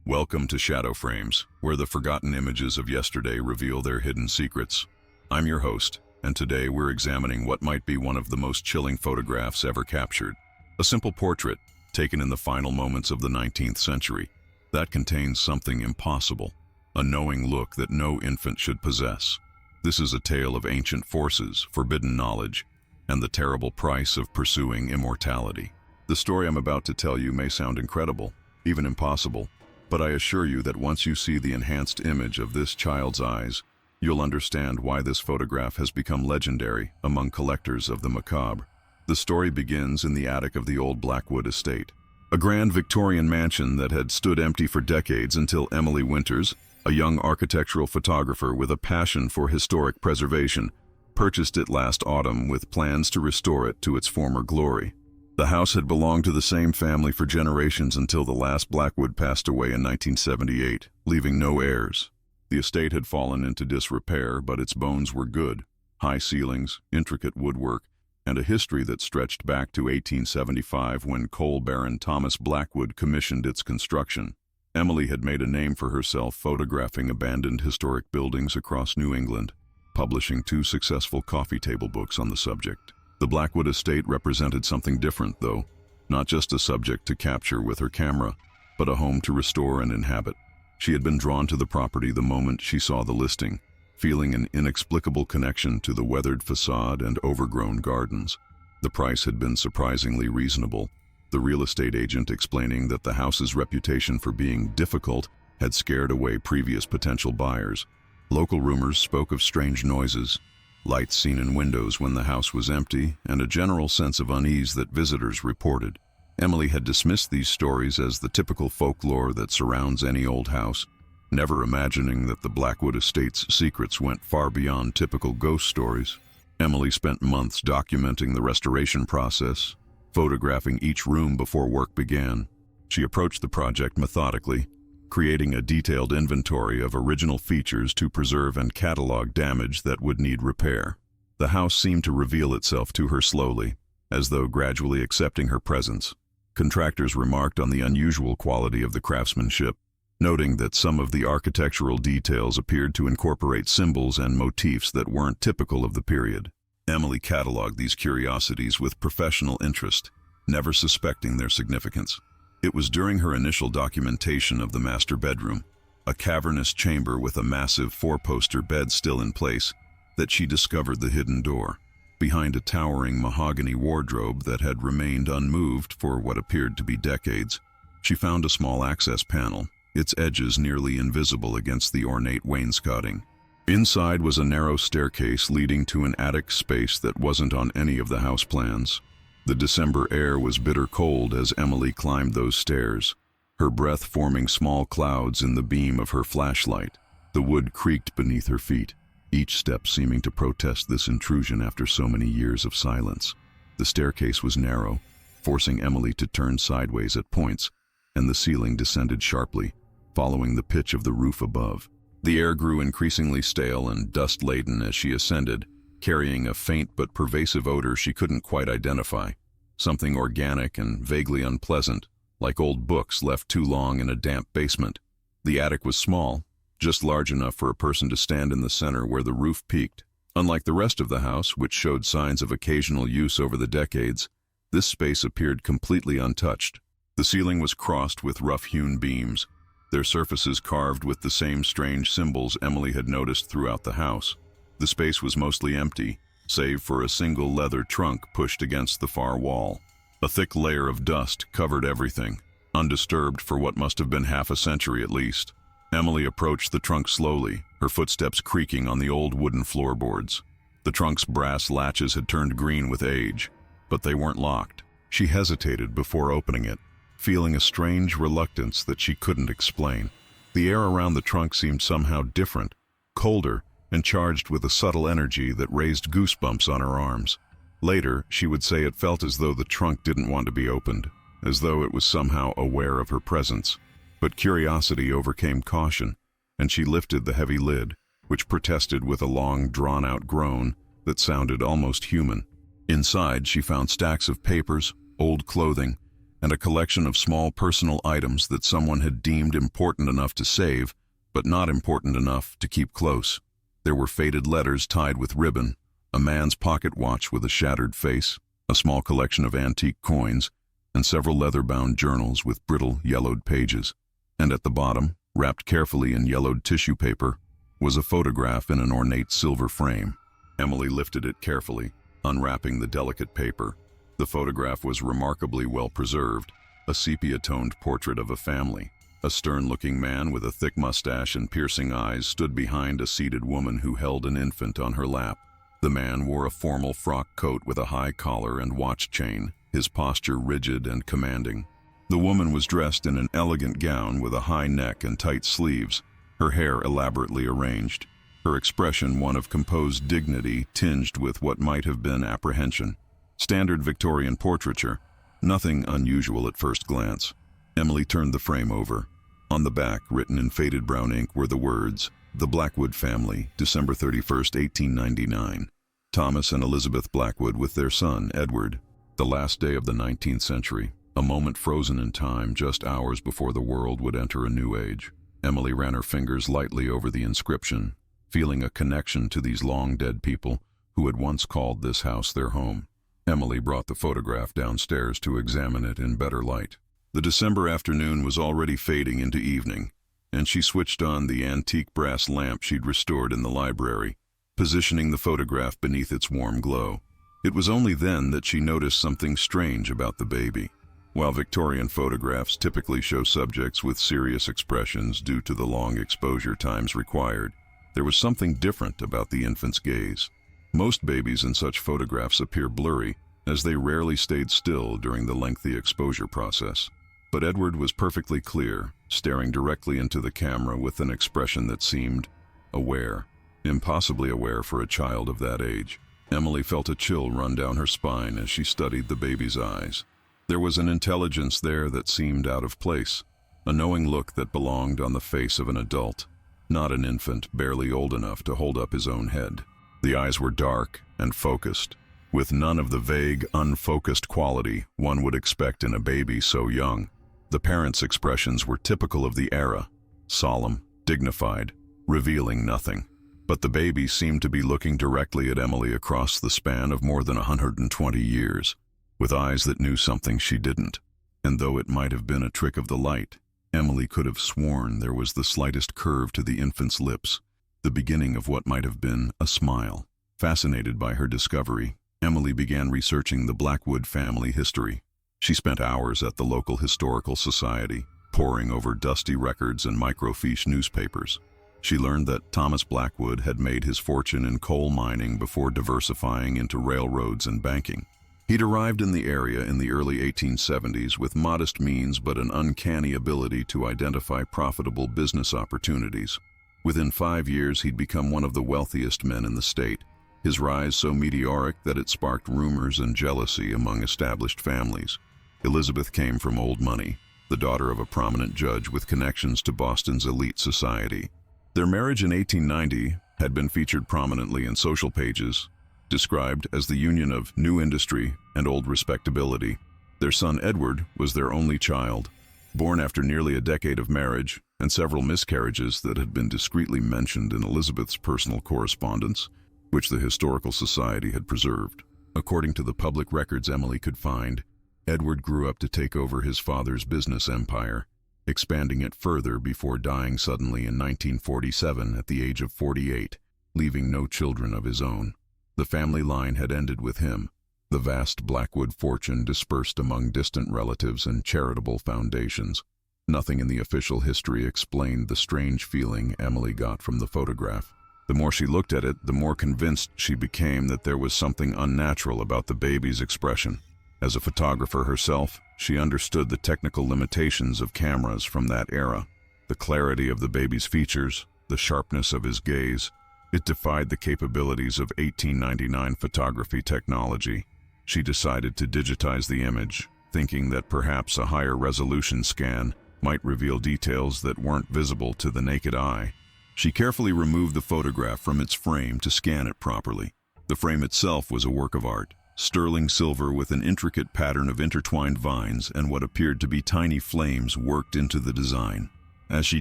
Welcome to Shadow Frames, where the forgotten images of yesterday reveal their hidden secrets. I'm your host, and today we're examining what might be one of the most chilling photographs ever captured. A simple portrait, taken in the final moments of the 19th century, that contains something impossible, a knowing look that no infant should possess. This is a tale of ancient forces, forbidden knowledge, and the terrible price of pursuing immortality. The story I'm about to tell you may sound incredible, even impossible, but I assure you that once you see the enhanced image of this child's eyes, you'll understand why this photograph has become legendary among collectors of the macabre. The story begins in the attic of the old Blackwood estate, a grand Victorian mansion that had stood empty for decades until Emily Winters, a young architectural photographer with a passion for historic preservation, purchased it last autumn with plans to restore it to its former glory. The house had belonged to the same family for generations until the last Blackwood passed away in 1978, leaving no heirs. The estate had fallen into disrepair, but its bones were good: high ceilings, intricate woodwork, and a history that stretched back to 1875 when coal baron Thomas Blackwood commissioned its construction. Emily had made a name for herself photographing abandoned historic buildings across New England, publishing 2 successful coffee table books on the subject. The Blackwood estate represented something different, though, not just a subject to capture with her camera, but a home to restore and inhabit. She had been drawn to the property the moment she saw the listing, feeling an inexplicable connection to the weathered facade and overgrown gardens. The price had been surprisingly reasonable, the real estate agent explaining that the house's reputation for being difficult had scared away previous potential buyers. Local rumors spoke of strange noises, lights seen in windows when the house was empty, and a general sense of unease that visitors reported. Emily had dismissed these stories as the typical folklore that surrounds any old house, never imagining that the Blackwood estate's secrets went far beyond typical ghost stories. Emily spent months documenting the restoration process, photographing each room before work began. She approached the project methodically, creating a detailed inventory of original features to preserve and catalog damage that would need repair. The house seemed to reveal itself to her slowly, as though gradually accepting her presence. Contractors remarked on the unusual quality of the craftsmanship, noting that some of the architectural details appeared to incorporate symbols and motifs that weren't typical of the period. Emily cataloged these curiosities with professional interest, never suspecting their significance. It was during her initial documentation of the master bedroom, a cavernous chamber with a massive 4-poster bed still in place, that she discovered the hidden door. Behind a towering mahogany wardrobe that had remained unmoved for what appeared to be decades, she found a small access panel, its edges nearly invisible against the ornate wainscoting. Inside was a narrow staircase leading to an attic space that wasn't on any of the house plans. The December air was bitter cold as Emily climbed those stairs, her breath forming small clouds in the beam of her flashlight. The wood creaked beneath her feet, each step seeming to protest this intrusion after so many years of silence. The staircase was narrow, forcing Emily to turn sideways at points, and the ceiling descended sharply, following the pitch of the roof above. The air grew increasingly stale and dust-laden as she ascended, carrying a faint but pervasive odor she couldn't quite identify, something organic and vaguely unpleasant, like old books left too long in a damp basement. The attic was small, just large enough for a person to stand in the center where the roof peaked. Unlike the rest of the house, which showed signs of occasional use over the decades, this space appeared completely untouched. The ceiling was crossed with rough-hewn beams, their surfaces carved with the same strange symbols Emily had noticed throughout the house. The space was mostly empty, save for a single leather trunk pushed against the far wall. A thick layer of dust covered everything, undisturbed for what must have been half a century at least. Emily approached the trunk slowly, her footsteps creaking on the old wooden floorboards. The trunk's brass latches had turned green with age, but they weren't locked. She hesitated before opening it, feeling a strange reluctance that she couldn't explain. The air around the trunk seemed somehow different, colder, and charged with a subtle energy that raised goosebumps on her arms. Later, she would say it felt as though the trunk didn't want to be opened, as though it was somehow aware of her presence. But curiosity overcame caution, and she lifted the heavy lid, which protested with a long, drawn-out groan that sounded almost human. Inside, she found stacks of papers, old clothing, and a collection of small personal items that someone had deemed important enough to save, but not important enough to keep close. There were faded letters tied with ribbon, a man's pocket watch with a shattered face, a small collection of antique coins, and several leather-bound journals with brittle, yellowed pages. And at the bottom, wrapped carefully in yellowed tissue paper, was a photograph in an ornate silver frame. Emily lifted it carefully, unwrapping the delicate paper. The photograph was remarkably well preserved, a sepia-toned portrait of a family. A stern-looking man with a thick mustache and piercing eyes stood behind a seated woman who held an infant on her lap. The man wore a formal frock coat with a high collar and watch chain, his posture rigid and commanding. The woman was dressed in an elegant gown with a high neck and tight sleeves, her hair elaborately arranged, her expression one of composed dignity tinged with what might have been apprehension. Standard Victorian portraiture, nothing unusual at first glance. Emily turned the frame over. On the back, written in faded brown ink, were the words, "The Blackwood Family, December 31st, 1899. Thomas and Elizabeth Blackwood with their son, Edward. The last day of the 19th century, a moment frozen in time just hours before the world would enter a new age." Emily ran her fingers lightly over the inscription, feeling a connection to these long-dead people who had once called this house their home. Emily brought the photograph downstairs to examine it in better light. The December afternoon was already fading into evening, and she switched on the antique brass lamp she'd restored in the library, positioning the photograph beneath its warm glow. It was only then that she noticed something strange about the baby. While Victorian photographs typically show subjects with serious expressions due to the long exposure times required, there was something different about the infant's gaze. Most babies in such photographs appear blurry, as they rarely stayed still during the lengthy exposure process. But Edward was perfectly clear, staring directly into the camera with an expression that seemed aware, impossibly aware for a child of that age. Emily felt a chill run down her spine as she studied the baby's eyes. There was an intelligence there that seemed out of place, a knowing look that belonged on the face of an adult, not an infant barely old enough to hold up his own head. The eyes were dark and focused, with none of the vague, unfocused quality one would expect in a baby so young. The parents' expressions were typical of the era, solemn, dignified, revealing nothing. But the baby seemed to be looking directly at Emily across the span of more than 120 years, with eyes that knew something she didn't. And though it might have been a trick of the light, Emily could have sworn there was the slightest curve to the infant's lips, the beginning of what might have been a smile. Fascinated by her discovery, Emily began researching the Blackwood family history. She spent hours at the local historical society, poring over dusty records and microfiche newspapers. She learned that Thomas Blackwood had made his fortune in coal mining before diversifying into railroads and banking. He'd arrived in the area in the early 1870s with modest means but an uncanny ability to identify profitable business opportunities. Within 5 years, he'd become one of the wealthiest men in the state, his rise so meteoric that it sparked rumors and jealousy among established families. Elizabeth came from old money, the daughter of a prominent judge with connections to Boston's elite society. Their marriage in 1890 had been featured prominently in social pages, described as the union of new industry and old respectability. Their son Edward was their only child, born after nearly a decade of marriage and several miscarriages that had been discreetly mentioned in Elizabeth's personal correspondence, which the Historical Society had preserved. According to the public records Emily could find, Edward grew up to take over his father's business empire, expanding it further before dying suddenly in 1947 at the age of 48, leaving no children of his own. The family line had ended with him, the vast Blackwood fortune dispersed among distant relatives and charitable foundations. Nothing in the official history explained the strange feeling Emily got from the photograph. The more she looked at it, the more convinced she became that there was something unnatural about the baby's expression. As a photographer herself, she understood the technical limitations of cameras from that era. The clarity of the baby's features, the sharpness of his gaze, it defied the capabilities of 1899 photography technology. She decided to digitize the image, thinking that perhaps a higher resolution scan might reveal details that weren't visible to the naked eye. She carefully removed the photograph from its frame to scan it properly. The frame itself was a work of art, sterling silver with an intricate pattern of intertwined vines and what appeared to be tiny flames worked into the design. As she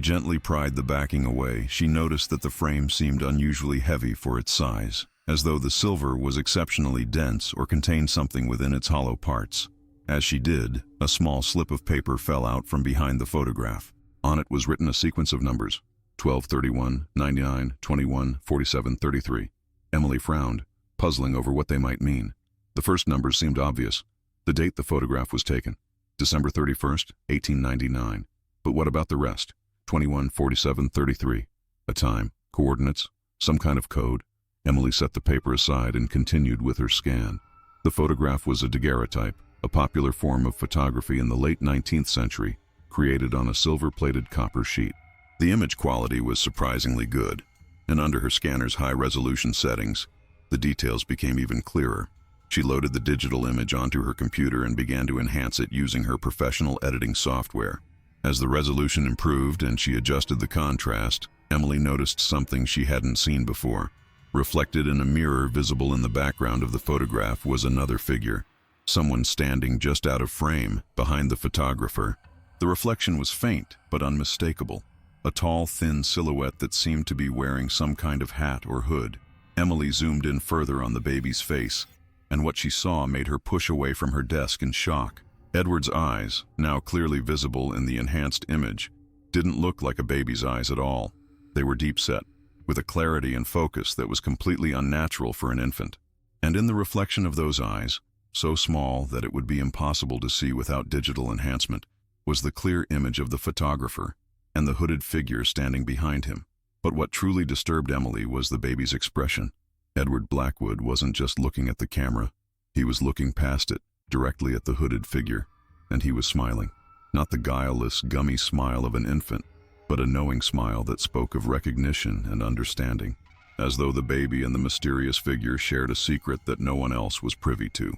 gently pried the backing away, she noticed that the frame seemed unusually heavy for its size, as though the silver was exceptionally dense or contained something within its hollow parts. As she did, a small slip of paper fell out from behind the photograph. On it was written a sequence of numbers: 12, 31, 99, 21, 47, 33. Emily frowned, puzzling over what they might mean. The first numbers seemed obvious. The date the photograph was taken: December 31st, 1899. But what about the rest? 21, 47, 33. A time, coordinates, some kind of code. Emily set the paper aside and continued with her scan. The photograph was a daguerreotype, a popular form of photography in the late 19th century, created on a silver-plated copper sheet. The image quality was surprisingly good, and under her scanner's high-resolution settings, the details became even clearer. She loaded the digital image onto her computer and began to enhance it using her professional editing software. As the resolution improved and she adjusted the contrast, Emily noticed something she hadn't seen before. Reflected in a mirror visible in the background of the photograph was another figure, someone standing just out of frame, behind the photographer. The reflection was faint but unmistakable, a tall, thin silhouette that seemed to be wearing some kind of hat or hood. Emily zoomed in further on the baby's face, and what she saw made her push away from her desk in shock. Edward's eyes, now clearly visible in the enhanced image, didn't look like a baby's eyes at all. They were deep-set, with a clarity and focus that was completely unnatural for an infant. And in the reflection of those eyes, so small that it would be impossible to see without digital enhancement, was the clear image of the photographer and the hooded figure standing behind him. But what truly disturbed Emily was the baby's expression. Edward Blackwood wasn't just looking at the camera. He was looking past it, directly at the hooded figure, and he was smiling. Not the guileless, gummy smile of an infant, but a knowing smile that spoke of recognition and understanding, as though the baby and the mysterious figure shared a secret that no one else was privy to.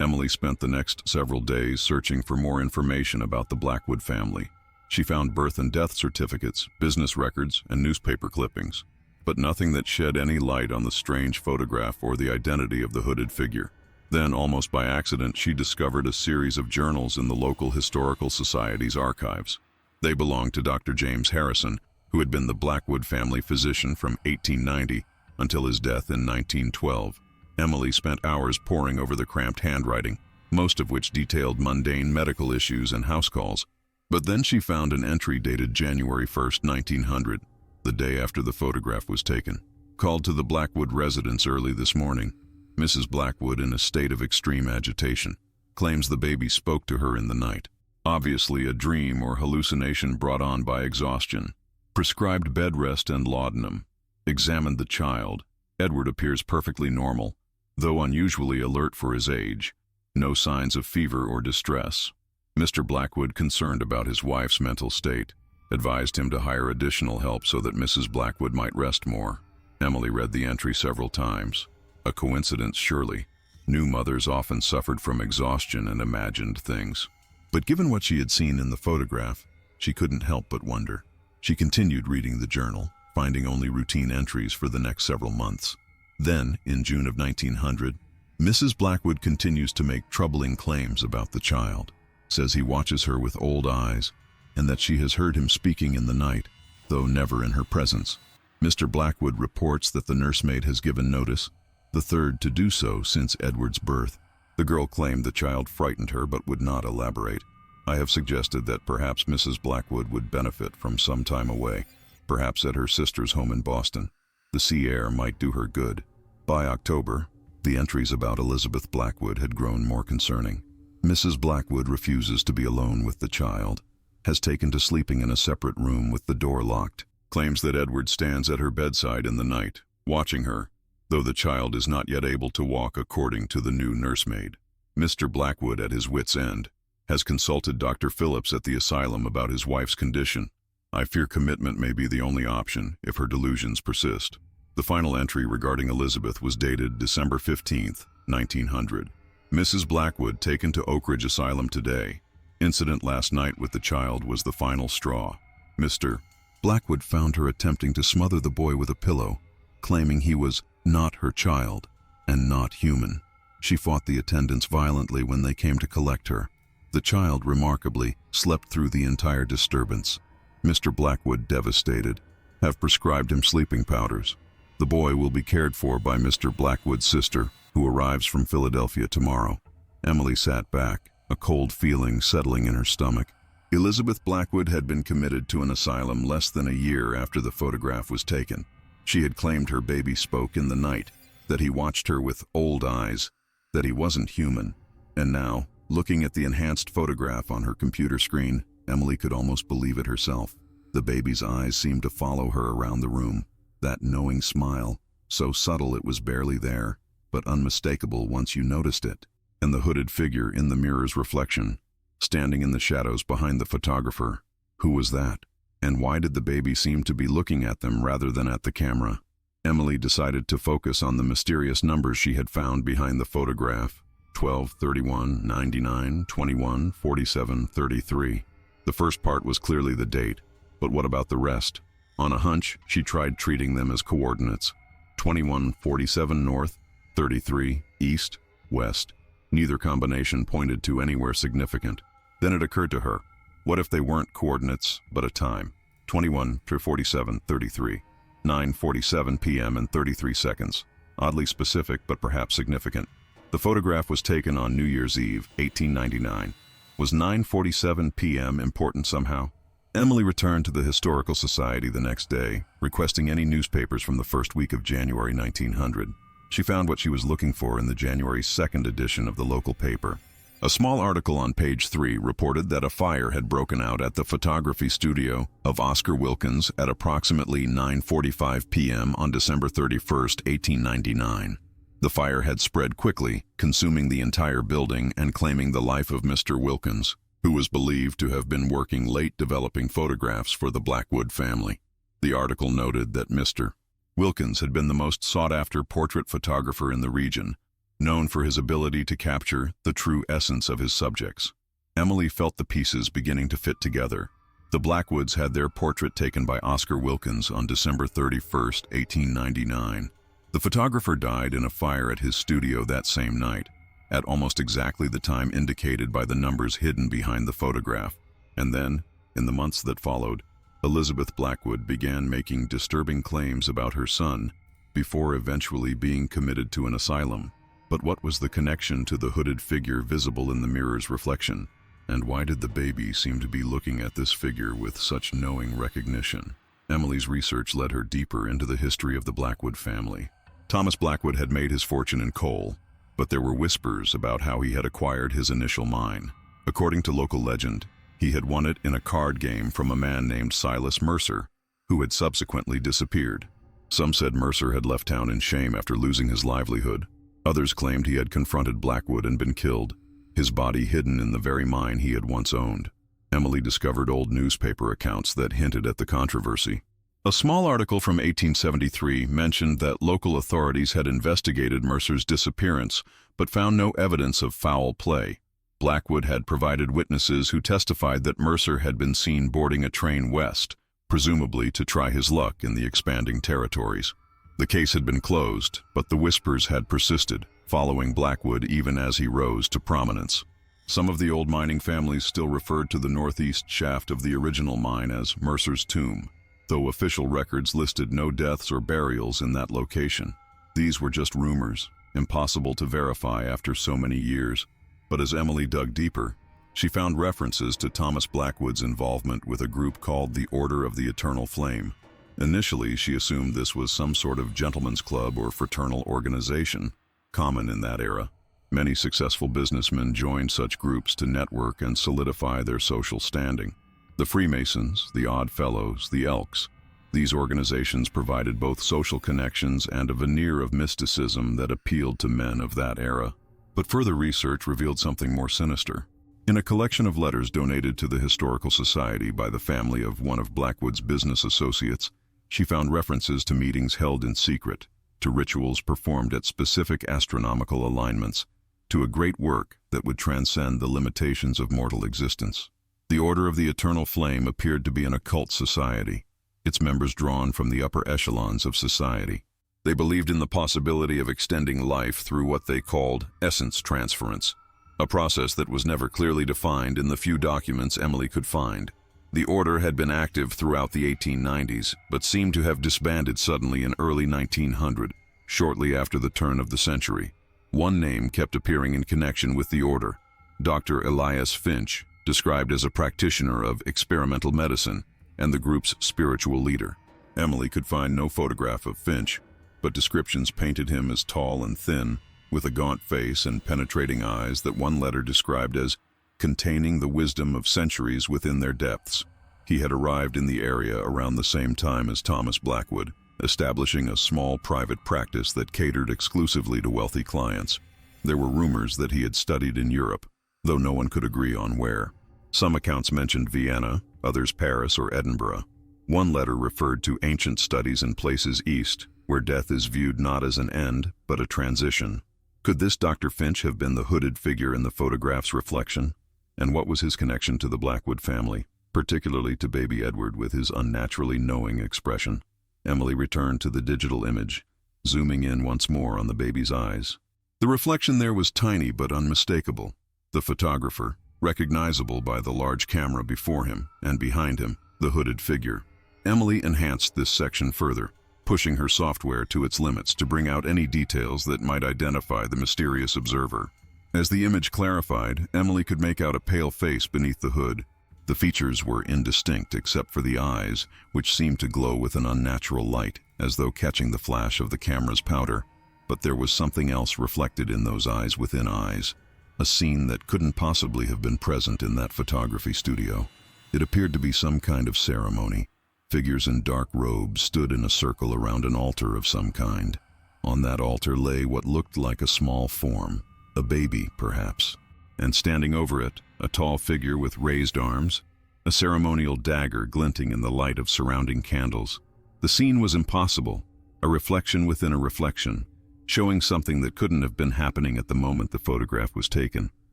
Emily spent the next several days searching for more information about the Blackwood family. She found birth and death certificates, business records, and newspaper clippings, but nothing that shed any light on the strange photograph or the identity of the hooded figure. Then, almost by accident, she discovered a series of journals in the local historical society's archives. They belonged to Dr. James Harrison, who had been the Blackwood family physician from 1890 until his death in 1912. Emily spent hours poring over the cramped handwriting, most of which detailed mundane medical issues and house calls. But then she found an entry dated January 1st, 1900, the day after the photograph was taken. Called to the Blackwood residence early this morning. Mrs. Blackwood, in a state of extreme agitation, claims the baby spoke to her in the night. Obviously a dream or hallucination brought on by exhaustion. Prescribed bed rest and laudanum. Examined the child. Edward appears perfectly normal, though unusually alert for his age. No signs of fever or distress. Mr. Blackwood, concerned about his wife's mental state, advised him to hire additional help so that Mrs. Blackwood might rest more. Emily read the entry several times. A coincidence, surely. New mothers often suffered from exhaustion and imagined things. But given what she had seen in the photograph, she couldn't help but wonder. She continued reading the journal, finding only routine entries for the next several months. Then, in June of 1900, Mrs. Blackwood continues to make troubling claims about the child. Says he watches her with old eyes, and that she has heard him speaking in the night, though never in her presence. Mr. Blackwood reports that the nursemaid has given notice, the third to do so since Edward's birth. The girl claimed the child frightened her but would not elaborate. I have suggested that perhaps Mrs. Blackwood would benefit from some time away, perhaps at her sister's home in Boston. The sea air might do her good. By October, the entries about Elizabeth Blackwood had grown more concerning. Mrs. Blackwood refuses to be alone with the child, has taken to sleeping in a separate room with the door locked, claims that Edward stands at her bedside in the night, watching her, though the child is not yet able to walk according to the new nursemaid. Mr. Blackwood, at his wit's end, has consulted Dr. Phillips at the asylum about his wife's condition. I fear commitment may be the only option if her delusions persist. The final entry regarding Elizabeth was dated December 15th, 1900. Mrs. Blackwood taken to Oak Ridge Asylum today. Incident last night with the child was the final straw. Mr. Blackwood found her attempting to smother the boy with a pillow, claiming he was not her child and not human. She fought the attendants violently when they came to collect her. The child, remarkably, slept through the entire disturbance. Mr. Blackwood, devastated, have prescribed him sleeping powders. The boy will be cared for by Mr. Blackwood's sister, who arrives from Philadelphia tomorrow. Emily sat back, a cold feeling settling in her stomach. Elizabeth Blackwood had been committed to an asylum less than a year after the photograph was taken. She had claimed her baby spoke in the night, that he watched her with old eyes, that he wasn't human. And now, looking at the enhanced photograph on her computer screen, Emily could almost believe it herself. The baby's eyes seemed to follow her around the room. That knowing smile, so subtle it was barely there, but unmistakable once you noticed it. And the hooded figure in the mirror's reflection, standing in the shadows behind the photographer. Who was that? And why did the baby seem to be looking at them rather than at the camera? Emily decided to focus on the mysterious numbers she had found behind the photograph. 12, 31, 99, 21, 47, 33. The first part was clearly the date, but what about the rest? On a hunch, she tried treating them as coordinates. 21, 47 north, 33, east, west. Neither combination pointed to anywhere significant. Then it occurred to her, what if they weren't coordinates, but a time? 21 to 47, 33. 9:47 p.m. and 33 seconds. Oddly specific, but perhaps significant. The photograph was taken on New Year's Eve, 1899. Was 9:47 p.m. important somehow? Emily returned to the Historical Society the next day, requesting any newspapers from the first week of January 1900. She found what she was looking for in the January 2nd edition of the local paper. A small article on page 3 reported that a fire had broken out at the photography studio of Oscar Wilkins at approximately 9:45 p.m. on December 31st, 1899. The fire had spread quickly, consuming the entire building and claiming the life of Mr. Wilkins, who was believed to have been working late developing photographs for the Blackwood family. The article noted that Mr. Wilkins had been the most sought-after portrait photographer in the region, known for his ability to capture the true essence of his subjects. Emily felt the pieces beginning to fit together. The Blackwoods had their portrait taken by Oscar Wilkins on December 31st, 1899. The photographer died in a fire at his studio that same night, at almost exactly the time indicated by the numbers hidden behind the photograph. And then, in the months that followed, Elizabeth Blackwood began making disturbing claims about her son, before eventually being committed to an asylum. But what was the connection to the hooded figure visible in the mirror's reflection? And why did the baby seem to be looking at this figure with such knowing recognition? Emily's research led her deeper into the history of the Blackwood family. Thomas Blackwood had made his fortune in coal, but there were whispers about how he had acquired his initial mine. According to local legend, he had won it in a card game from a man named Silas Mercer, who had subsequently disappeared. Some said Mercer had left town in shame after losing his livelihood. Others claimed he had confronted Blackwood and been killed, his body hidden in the very mine he had once owned. Emily discovered old newspaper accounts that hinted at the controversy. A small article from 1873 mentioned that local authorities had investigated Mercer's disappearance, but found no evidence of foul play. Blackwood had provided witnesses who testified that Mercer had been seen boarding a train west, presumably to try his luck in the expanding territories. The case had been closed, but the whispers had persisted, following Blackwood even as he rose to prominence. Some of the old mining families still referred to the northeast shaft of the original mine as Mercer's Tomb, though official records listed no deaths or burials in that location. These were just rumors, impossible to verify after so many years. But as Emily dug deeper, she found references to Thomas Blackwood's involvement with a group called the Order of the Eternal Flame. Initially, she assumed this was some sort of gentleman's club or fraternal organization, common in that era. Many successful businessmen joined such groups to network and solidify their social standing. The Freemasons, the Odd Fellows, the Elks. These organizations provided both social connections and a veneer of mysticism that appealed to men of that era. But further research revealed something more sinister. In a collection of letters donated to the Historical Society by the family of one of Blackwood's business associates, she found references to meetings held in secret, to rituals performed at specific astronomical alignments, to a great work that would transcend the limitations of mortal existence. The Order of the Eternal Flame appeared to be an occult society, its members drawn from the upper echelons of society. They believed in the possibility of extending life through what they called essence transference, a process that was never clearly defined in the few documents Emily could find. The order had been active throughout the 1890s, but seemed to have disbanded suddenly in early 1900, shortly after the turn of the century. One name kept appearing in connection with the order: Dr. Elias Finch, described as a practitioner of experimental medicine and the group's spiritual leader. Emily could find no photograph of Finch, but descriptions painted him as tall and thin, with a gaunt face and penetrating eyes that one letter described as containing the wisdom of centuries within their depths. He had arrived in the area around the same time as Thomas Blackwood, establishing a small private practice that catered exclusively to wealthy clients. There were rumors that he had studied in Europe, though no one could agree on where. Some accounts mentioned Vienna, others Paris or Edinburgh. One letter referred to ancient studies in places east, where death is viewed not as an end, but a transition. Could this Dr. Finch have been the hooded figure in the photograph's reflection? And what was his connection to the Blackwood family, particularly to baby Edward with his unnaturally knowing expression? Emily returned to the digital image, zooming in once more on the baby's eyes. The reflection there was tiny but unmistakable. The photographer, recognizable by the large camera before him, and behind him, the hooded figure. Emily enhanced this section further, pushing her software to its limits to bring out any details that might identify the mysterious observer. As the image clarified, Emily could make out a pale face beneath the hood. The features were indistinct except for the eyes, which seemed to glow with an unnatural light, as though catching the flash of the camera's powder. But there was something else reflected in those eyes within eyes, a scene that couldn't possibly have been present in that photography studio. It appeared to be some kind of ceremony. Figures in dark robes stood in a circle around an altar of some kind. On that altar lay what looked like a small form, a baby perhaps, and standing over it, a tall figure with raised arms, a ceremonial dagger glinting in the light of surrounding candles. The scene was impossible, a reflection within a reflection, showing something that couldn't have been happening at the moment the photograph was taken.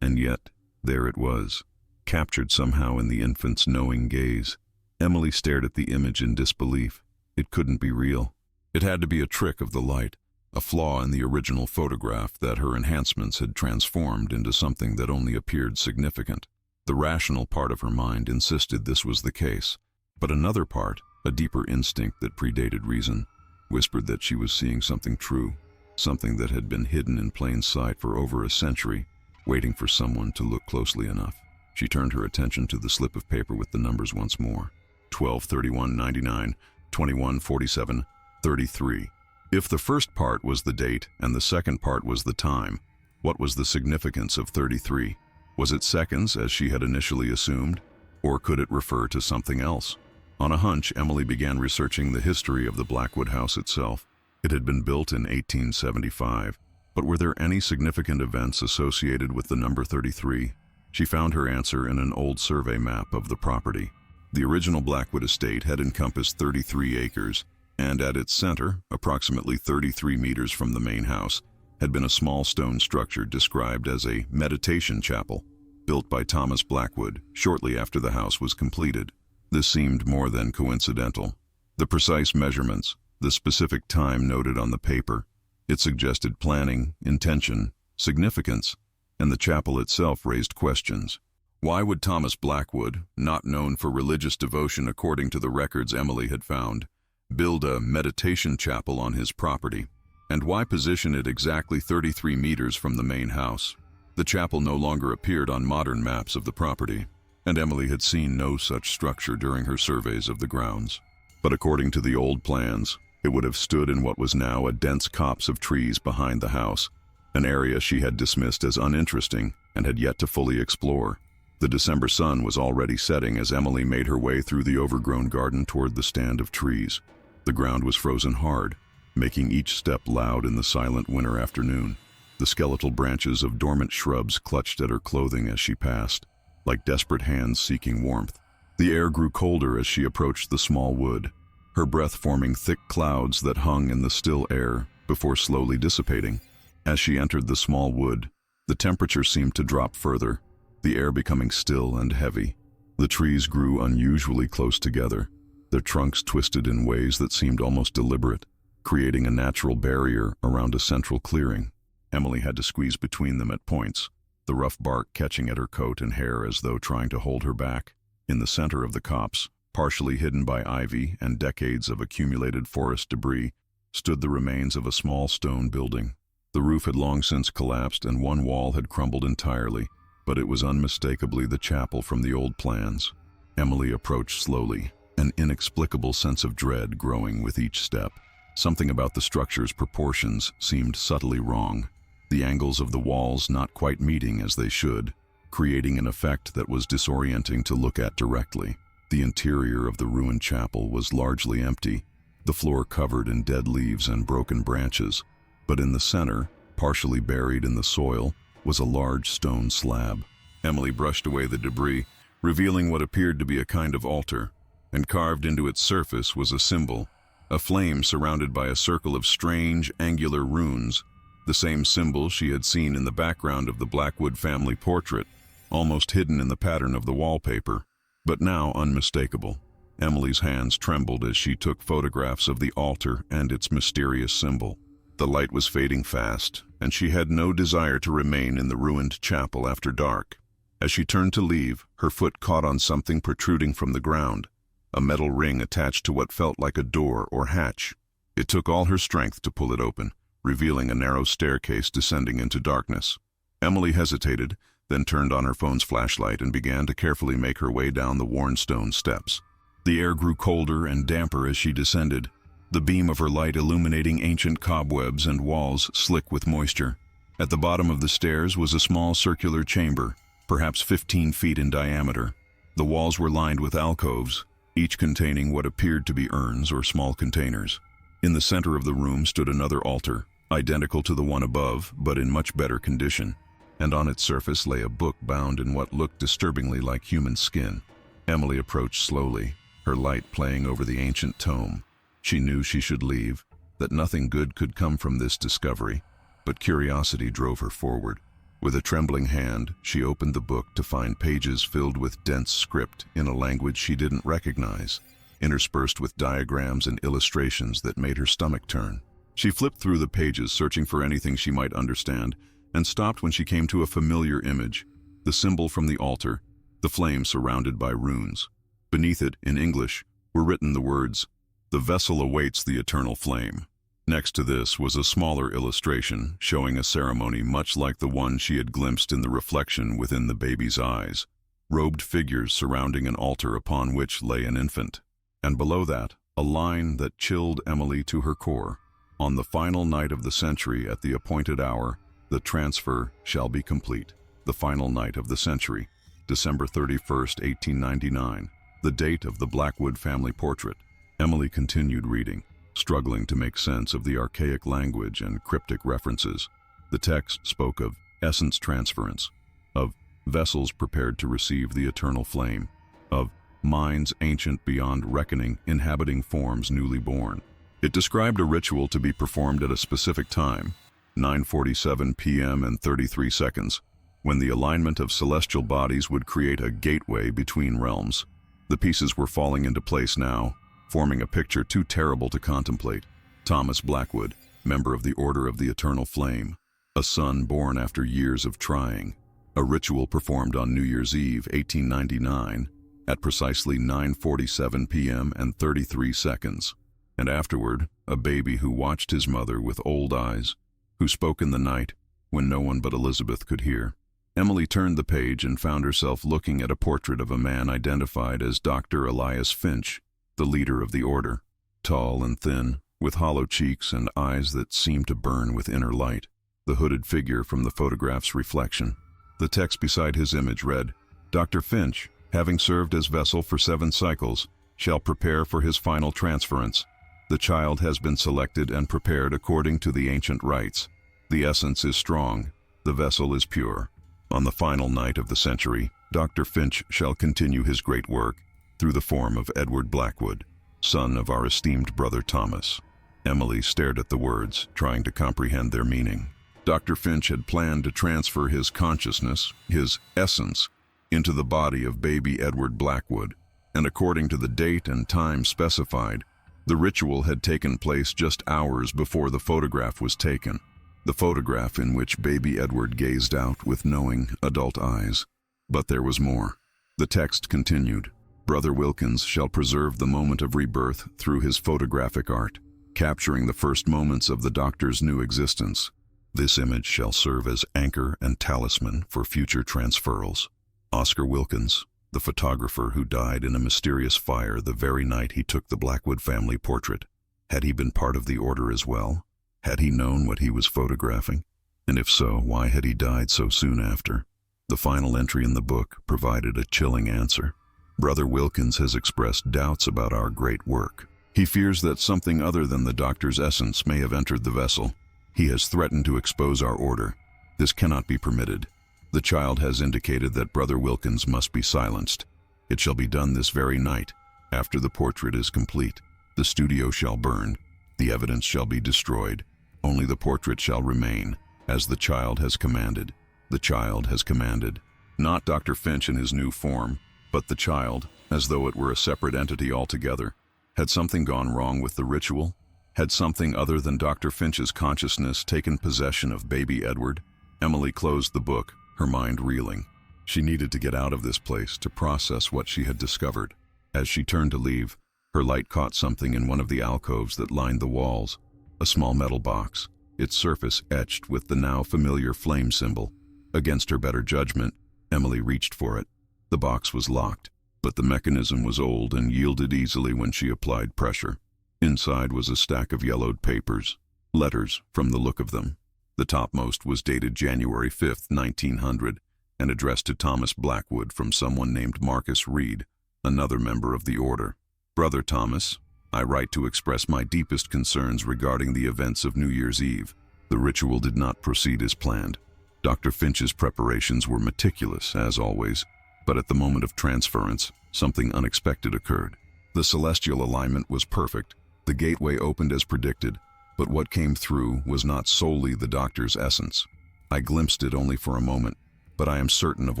And yet, there it was, captured somehow in the infant's knowing gaze. Emily stared at the image in disbelief. It couldn't be real. It had to be a trick of the light, a flaw in the original photograph that her enhancements had transformed into something that only appeared significant. The rational part of her mind insisted this was the case, but another part, a deeper instinct that predated reason, whispered that she was seeing something true, something that had been hidden in plain sight for over a century, waiting for someone to look closely enough. She turned her attention to the slip of paper with the numbers once more. 12/31/99, 21/47/33. If the first part was the date and the second part was the time, what was the significance of 33? Was it seconds, as she had initially assumed, or could it refer to something else? On a hunch, Emily began researching the history of the Blackwood house itself. It had been built in 1875, but were there any significant events associated with the number 33? She found her answer in an old survey map of the property. The original Blackwood estate had encompassed 33 acres, and at its center, approximately 33 meters from the main house, had been a small stone structure described as a meditation chapel, built by Thomas Blackwood shortly after the house was completed. This seemed more than coincidental. The precise measurements, the specific time noted on the paper, it suggested planning, intention, significance, and the chapel itself raised questions. Why would Thomas Blackwood, not known for religious devotion according to the records Emily had found, build a meditation chapel on his property? And why position it exactly 33 meters from the main house? The chapel no longer appeared on modern maps of the property, and Emily had seen no such structure during her surveys of the grounds. But according to the old plans, it would have stood in what was now a dense copse of trees behind the house, an area she had dismissed as uninteresting and had yet to fully explore. The December sun was already setting as Emily made her way through the overgrown garden toward the stand of trees. The ground was frozen hard, making each step loud in the silent winter afternoon. The skeletal branches of dormant shrubs clutched at her clothing as she passed, like desperate hands seeking warmth. The air grew colder as she approached the small wood, her breath forming thick clouds that hung in the still air before slowly dissipating. As she entered the small wood, the temperature seemed to drop further, the air becoming still and heavy. The trees grew unusually close together, their trunks twisted in ways that seemed almost deliberate. creating a natural barrier around a central clearing. Emily had to squeeze between them at points, the rough bark catching at her coat and hair as though trying to hold her back. In the center of the copse, partially hidden by ivy and decades of accumulated forest debris, stood the remains of a small stone building. The roof had long since collapsed and one wall had crumbled entirely, but it was unmistakably the chapel from the old plans. Emily approached slowly, an inexplicable sense of dread growing with each step. Something about the structure's proportions seemed subtly wrong, the angles of the walls not quite meeting as they should, creating an effect that was disorienting to look at directly. The interior of the ruined chapel was largely empty, the floor covered in dead leaves and broken branches, but in the center, partially buried in the soil, was a large stone slab. Emily brushed away the debris, revealing what appeared to be a kind of altar, and carved into its surface was a symbol, a flame surrounded by a circle of strange, angular runes, the same symbol she had seen in the background of the Blackwood family portrait, almost hidden in the pattern of the wallpaper, but now unmistakable. Emily's hands trembled as she took photographs of the altar and its mysterious symbol. The light was fading fast, and she had no desire to remain in the ruined chapel after dark. As she turned to leave, her foot caught on something protruding from the ground, a metal ring attached to what felt like a door or hatch. It took all her strength to pull it open, revealing a narrow staircase descending into darkness. Emily hesitated, then turned on her phone's flashlight and began to carefully make her way down the worn stone steps. The air grew colder and damper as she descended, the beam of her light illuminating ancient cobwebs and walls slick with moisture. At the bottom of the stairs was a small circular chamber, perhaps 15 feet in diameter. The walls were lined with alcoves, each containing what appeared to be urns or small containers. In the center of the room stood another altar, identical to the one above, but in much better condition, and on its surface lay a book bound in what looked disturbingly like human skin. Emily approached slowly, her light playing over the ancient tome. She knew she should leave, that nothing good could come from this discovery, but curiosity drove her forward. With a trembling hand, she opened the book to find pages filled with dense script in a language she didn't recognize, interspersed with diagrams and illustrations that made her stomach turn. She flipped through the pages, searching for anything she might understand, and stopped when she came to a familiar image, the symbol from the altar, the flame surrounded by runes. Beneath it, in English, were written the words, "The vessel awaits the eternal flame." Next to this was a smaller illustration showing a ceremony much like the one she had glimpsed in the reflection within the baby's eyes, robed figures surrounding an altar upon which lay an infant. And below that, a line that chilled Emily to her core. On the final night of the century at the appointed hour, the transfer shall be complete. The final night of the century, December 31st, 1899, the date of the Blackwood family portrait. Emily continued reading, struggling to make sense of the archaic language and cryptic references. The text spoke of essence transference, of vessels prepared to receive the eternal flame, of minds ancient beyond reckoning inhabiting forms newly born. It described a ritual to be performed at a specific time, 9:47 p.m. and 33 seconds, when the alignment of celestial bodies would create a gateway between realms. The pieces were falling into place now, forming a picture too terrible to contemplate. Thomas Blackwood, member of the Order of the Eternal Flame, a son born after years of trying. A ritual performed on New Year's Eve, 1899, at precisely 9:47 p.m. and 33 seconds. And afterward, a baby who watched his mother with old eyes, who spoke in the night when no one but Elizabeth could hear. Emily turned the page and found herself looking at a portrait of a man identified as Dr. Elias Finch, the leader of the order, tall and thin, with hollow cheeks and eyes that seemed to burn with inner light, the hooded figure from the photograph's reflection. The text beside his image read, "Dr. Finch, having served as vessel for 7 cycles, shall prepare for his final transference. The child has been selected and prepared according to the ancient rites. The essence is strong, the vessel is pure. On the final night of the century, Dr. Finch shall continue his great work through the form of Edward Blackwood, son of our esteemed brother Thomas." Emily stared at the words, trying to comprehend their meaning. Dr. Finch had planned to transfer his consciousness, his essence, into the body of baby Edward Blackwood, and according to the date and time specified, The ritual had taken place just hours before the photograph was taken. The photograph in which baby Edward gazed out with knowing, adult eyes. But there was more. The text continued. Brother Wilkins shall preserve the moment of rebirth through his photographic art, capturing the first moments of the doctor's new existence. This image shall serve as anchor and talisman for future transferals. Oscar Wilkins, the photographer who died in a mysterious fire the very night he took the Blackwood family portrait. Had he been part of the order as well? Had he known what he was photographing? And if so, why had he died so soon after? The final entry in the book provided a chilling answer. Brother Wilkins has expressed doubts about our great work. He fears that something other than the doctor's essence may have entered the vessel. He has threatened to expose our order. This cannot be permitted. The child has indicated that Brother Wilkins must be silenced. It shall be done this very night, after the portrait is complete. The studio shall burn. The evidence shall be destroyed. Only the portrait shall remain, as the child has commanded. The child has commanded. Not Dr. Finch in his new form, but the child, as though it were a separate entity altogether. Had something gone wrong with the ritual? Had something other than Dr. Finch's consciousness taken possession of baby Edward? Emily closed the book, her mind reeling. She needed to get out of this place to process what she had discovered. As she turned to leave, her light caught something in one of the alcoves that lined the walls. A small metal box, its surface etched with the now familiar flame symbol. Against her better judgment, Emily reached for it. The box was locked, but the mechanism was old and yielded easily when she applied pressure. Inside was a stack of yellowed papers, letters from the look of them. The topmost was dated January 5th, 1900, and addressed to Thomas Blackwood from someone named Marcus Reed, another member of the order. Brother Thomas, I write to express my deepest concerns regarding the events of New Year's Eve. The ritual did not proceed as planned. Dr. Finch's preparations were meticulous, as always, but at the moment of transference, something unexpected occurred. The celestial alignment was perfect. The gateway opened as predicted, but what came through was not solely the doctor's essence. I glimpsed it only for a moment, but I am certain of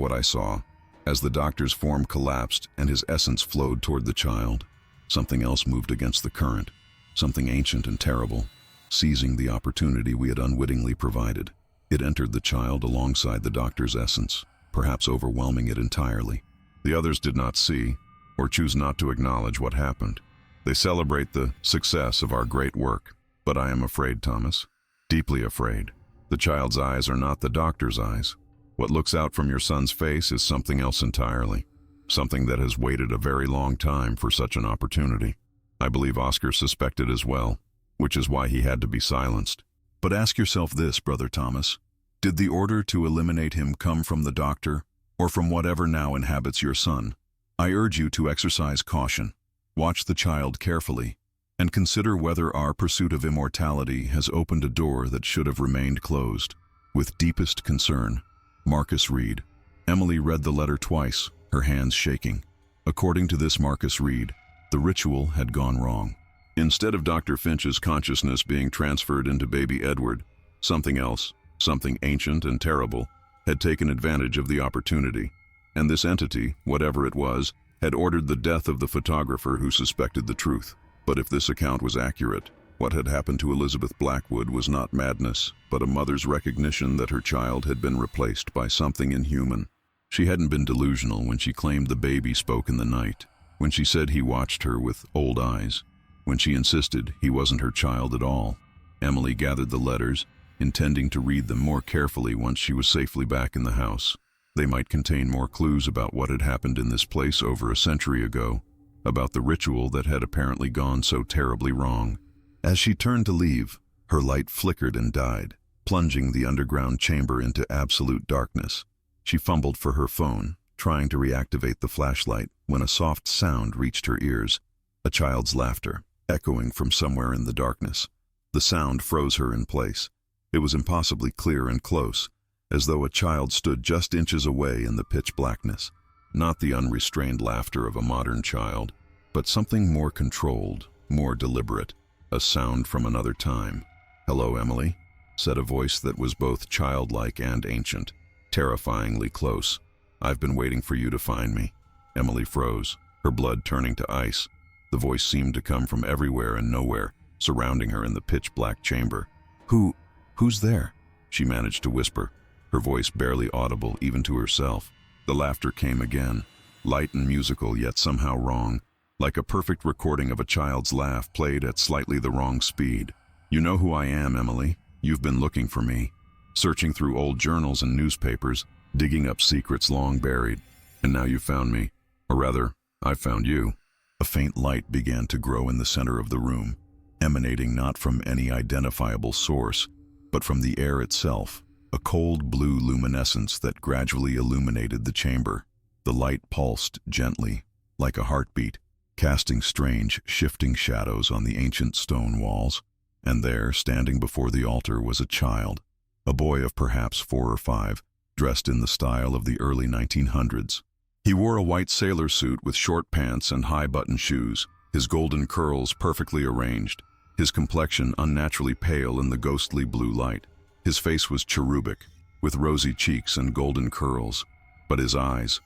what I saw. As the doctor's form collapsed and his essence flowed toward the child, something else moved against the current, something ancient and terrible, seizing the opportunity we had unwittingly provided. It entered the child alongside the doctor's essence, perhaps overwhelming it entirely. The others did not see, or choose not to acknowledge what happened. They celebrate the success of our great work, but I am afraid, Thomas, deeply afraid. The child's eyes are not the doctor's eyes. What looks out from your son's face is something else entirely, something that has waited a very long time for such an opportunity. I believe Oscar suspected as well, which is why he had to be silenced. But ask yourself this, Brother Thomas. Did the order to eliminate him come from the doctor, or from whatever now inhabits your son? I urge you to exercise caution. Watch the child carefully, and consider whether our pursuit of immortality has opened a door that should have remained closed. With deepest concern, Marcus Reed. Emily read the letter twice, her hands shaking. According to this Marcus Reed, the ritual had gone wrong. Instead of Dr. Finch's consciousness being transferred into baby Edward, something else, something ancient and terrible, had taken advantage of the opportunity. And this entity, whatever it was, had ordered the death of the photographer who suspected the truth. But if this account was accurate, what had happened to Elizabeth Blackwood was not madness, but a mother's recognition that her child had been replaced by something inhuman. She hadn't been delusional when she claimed the baby spoke in the night, when she said he watched her with old eyes, when she insisted he wasn't her child at all. Emily gathered the letters, intending to read them more carefully once she was safely back in the house. They might contain more clues about what had happened in this place over a century ago, about the ritual that had apparently gone so terribly wrong. As she turned to leave, her light flickered and died, plunging the underground chamber into absolute darkness. She fumbled for her phone, trying to reactivate the flashlight, when a soft sound reached her ears, a child's laughter, echoing from somewhere in the darkness. The sound froze her in place. It was impossibly clear and close, as though a child stood just inches away in the pitch blackness. Not the unrestrained laughter of a modern child, but something more controlled, more deliberate, a sound from another time. "Hello, Emily," said a voice that was both childlike and ancient, terrifyingly close. "I've been waiting for you to find me." Emily froze, her blood turning to ice. The voice seemed to come from everywhere and nowhere, surrounding her in the pitch-black chamber. Who's there?" she managed to whisper, her voice barely audible even to herself. The laughter came again, light and musical yet somehow wrong, like a perfect recording of a child's laugh played at slightly the wrong speed. "You know who I am, Emily. You've been looking for me, searching through old journals and newspapers, digging up secrets long buried. And now you've found me. Or rather, I've found you." A faint light began to grow in the center of the room, emanating not from any identifiable source, but from the air itself, a cold blue luminescence that gradually illuminated the chamber. The light pulsed gently, like a heartbeat, casting strange, shifting shadows on the ancient stone walls. And there, standing before the altar, was a child, a boy of perhaps 4 or 5, dressed in the style of the early 1900s. He wore a white sailor suit with short pants and high-button shoes, his golden curls perfectly arranged, his complexion unnaturally pale in the ghostly blue light. His face was cherubic, with rosy cheeks and golden curls, but his eyes